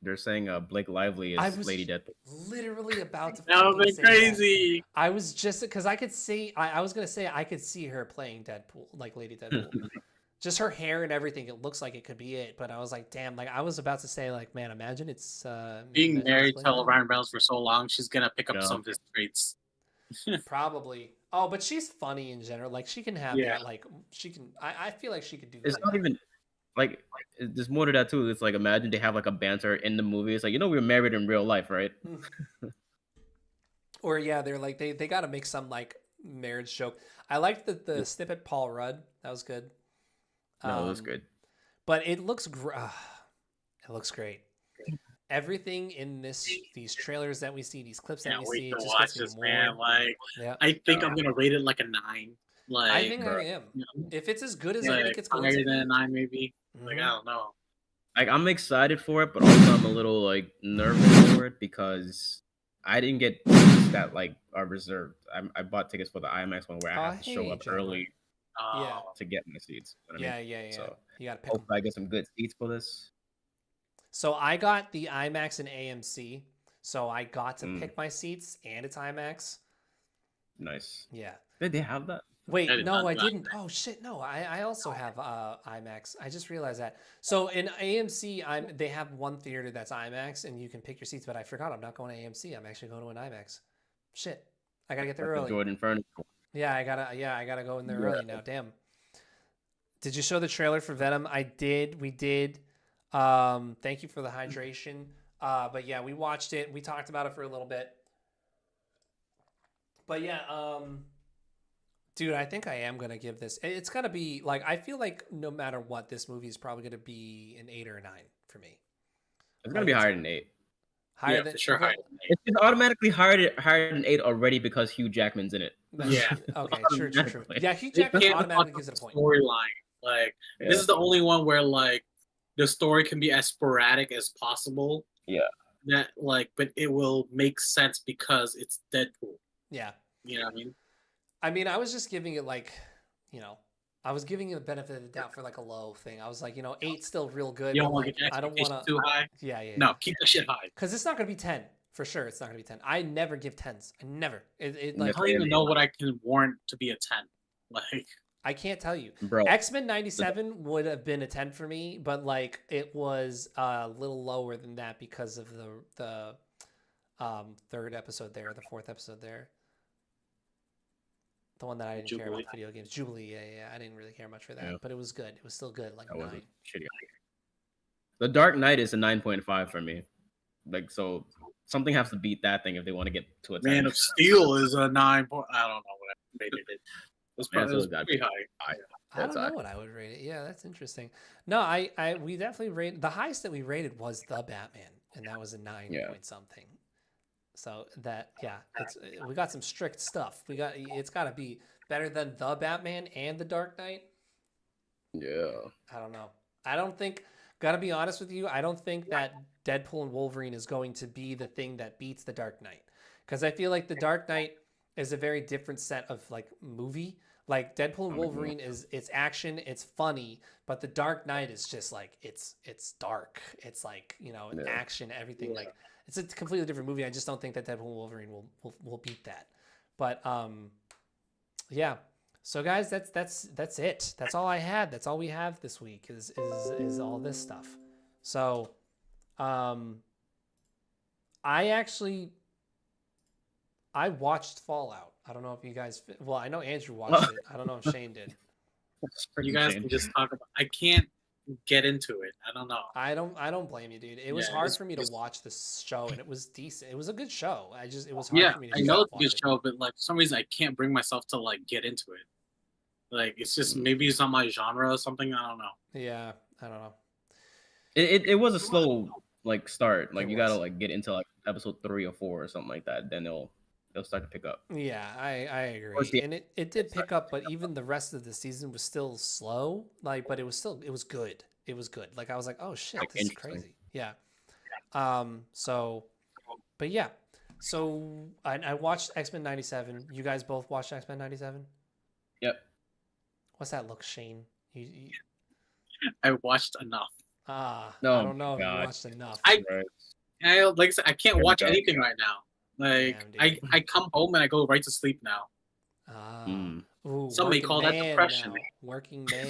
They're saying Blake Lively is Lady Deadpool. Literally about to. That would be crazy. That. I was just because I could see. I was gonna say I could see her playing Deadpool, like Lady Deadpool. Just her hair and everything. It looks like it could be it. But I was like, damn. Like I was about to say, like, man, imagine it's being married to Ryan Reynolds for so long. She's gonna pick up some of his traits. Probably. Oh, but she's funny in general. Like she can have that. Like she can. I feel like she could do. It's not even like there's more to that too. It's like imagine they have like a banter in the movie. It's like we were married in real life, right? Or yeah, they're like they got to make some like marriage joke. I liked the snippet Paul Rudd. That was good. No, it was good. But it looks it looks great. Everything in these trailers that we see, these clips that we see, just watch this, man. Like, yeah. I think I'm gonna rate it like a 9. Like, I think I am. If it's as good as I think it's going higher to be. than a 9, maybe. Like, I don't know. Like, I'm excited for it, but also I'm a little like nervous for it because I didn't get tickets that like are reserved. I bought tickets for the IMAX one where I have to show up early to get my seats. You know what I mean? Yeah. So You got to pick. Hopefully I get some good seats for this. So I got the IMAX and AMC. So I got to pick my seats, and it's IMAX. Nice. Yeah. Did they have that? Wait, no, I didn't. Oh shit, no. I also have IMAX. I just realized that. So in AMC, they have one theater that's IMAX, and you can pick your seats. But I forgot I'm not going to AMC. I'm actually going to an IMAX. Shit, I gotta get there early. Jordan Furniture. Yeah, I gotta go in there early now. Damn. Did you show the trailer for Venom? I did. We did. Thank you for the hydration. But yeah, we watched it. We talked about it for a little bit. But yeah, dude, I think I am gonna give this. It's gotta be like I feel like no matter what, this movie is probably gonna be an 8 or a 9 for me. It's gonna be higher than 8. Higher than for sure. Higher than 8. It's automatically higher than 8 already because Hugh Jackman's in it. Yeah. Okay. True. Yeah, Hugh Jackman automatically gives it a point. Storyline, like this is the only one where like the story can be as sporadic as possible. Yeah. That like, but it will make sense because it's Deadpool. Yeah. You know what I mean? I mean, I was just giving it like, I was giving it the benefit of the doubt for like a low thing. I was like, 8's still real good. You don't but want to like, get I don't want to too high. Yeah. No, keep the shit high. Because it's not going to be 10 for sure. It's not going to be 10. I never give 10s. I never. It like I don't even know what I can warrant to be a 10. Like I can't tell you. Bro. X-Men 97 would have been a 10 for me, but like it was a little lower than that because of the third episode there, the fourth episode there. The one that I didn't care about the video games. Jubilee, yeah. I didn't really care much for that, but it was good. It was still good, like That 9. wasn't shitty. The Dark Knight is a 9.5 for me. Like, so something has to beat that thing if they want to get to a 10. Man of Steel is a 9. I don't know what I rated it. It's probably pretty high. I don't know what I would rate it. Yeah, that's interesting. No, we definitely rated the highest that we rated was the Batman, and that was a 9 point something. So that we got some strict stuff. It's got to be better than the Batman and the Dark Knight. Yeah. I don't know. I don't think. Gotta be honest with you. I don't think that Deadpool and Wolverine is going to be the thing that beats the Dark Knight, because I feel like the Dark Knight is a very different set of like movie. Like Deadpool and Wolverine is it's action, it's funny, but the Dark Knight is just like it's dark. It's like, you know, Yeah. action, everything. Like it's a completely different movie. I just don't think that Deadpool and Wolverine will beat that. But yeah. So guys, that's it. That's all I had. That's all we have this week is all this stuff. So I watched Fallout. I don't know if you guys well, I know Andrew watched it. I don't know if Shane did. You guys can just talk about. I can't get into it. I don't know. I don't blame you, dude. It was Yeah, hard it's for me to just- watch this show, and it was decent. It was a good show. It was hard Yeah, for me to I just know it's a watch good it. show, but like for some reason I can't bring myself to like get into it. Like it's just maybe it's not my genre or something. I don't know. Yeah, I don't know. It was a slow like start. Like It you gotta was. like get into like episode 3 or 4 or something like that. Then they'll start to pick up. Yeah, I course, agree. the- And it did pick up, but even the rest of the season was still slow. Like, but it was good. It was good. Like I was like, oh shit, Like, this is interesting. crazy. Yeah. So, but yeah. So I watched X-Men 97. You guys both watched X-Men 97? Yep. What's that look, Shane? I watched enough. I Oh don't know if you God. watched enough. I Right. like I said, I can't There we watch go. anything right now. Like Damn, dude. I come home and I go right to sleep now. Mm. Ooh, Some may working call that man depression. now. Working man.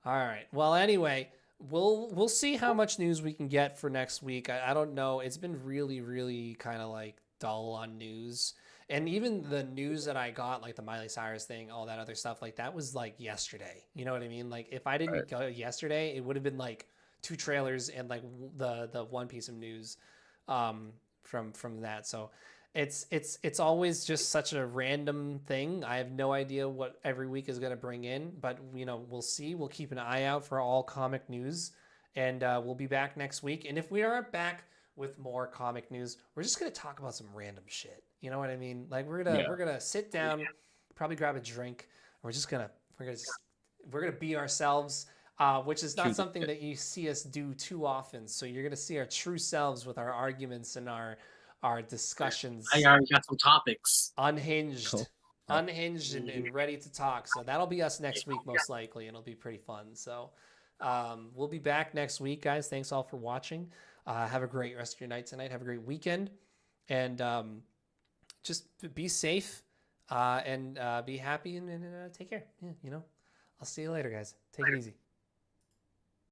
All right. Well, anyway, we'll see how much news we can get for next week. I don't know. It's been really, really kind of like dull on news. And even the news that I got, like the Miley Cyrus thing, all that other stuff, like that was like yesterday. You know what I mean? Like if I didn't go yesterday, it would have been like 2 trailers and like the one piece of news from that. So it's always just such a random thing. I have no idea what every week is going to bring in, but you know, we'll see. We'll keep an eye out for all comic news, and we'll be back next week. And if we aren't back with more comic news, we're just going to talk about some random shit. You know what I mean? Like we're gonna sit down, probably grab a drink. And we're gonna be ourselves, which is not something that you see us do too often. So you're gonna see our true selves with our arguments and our discussions. I already got some topics. Unhinged. Cool. Unhinged and ready to talk. So that'll be us next week, most likely, and it'll be pretty fun. So we'll be back next week, guys. Thanks all for watching. Have a great rest of your night tonight. Have a great weekend, and just be safe and be happy and take care. Yeah, you know, I'll see you later, guys. Take it easy.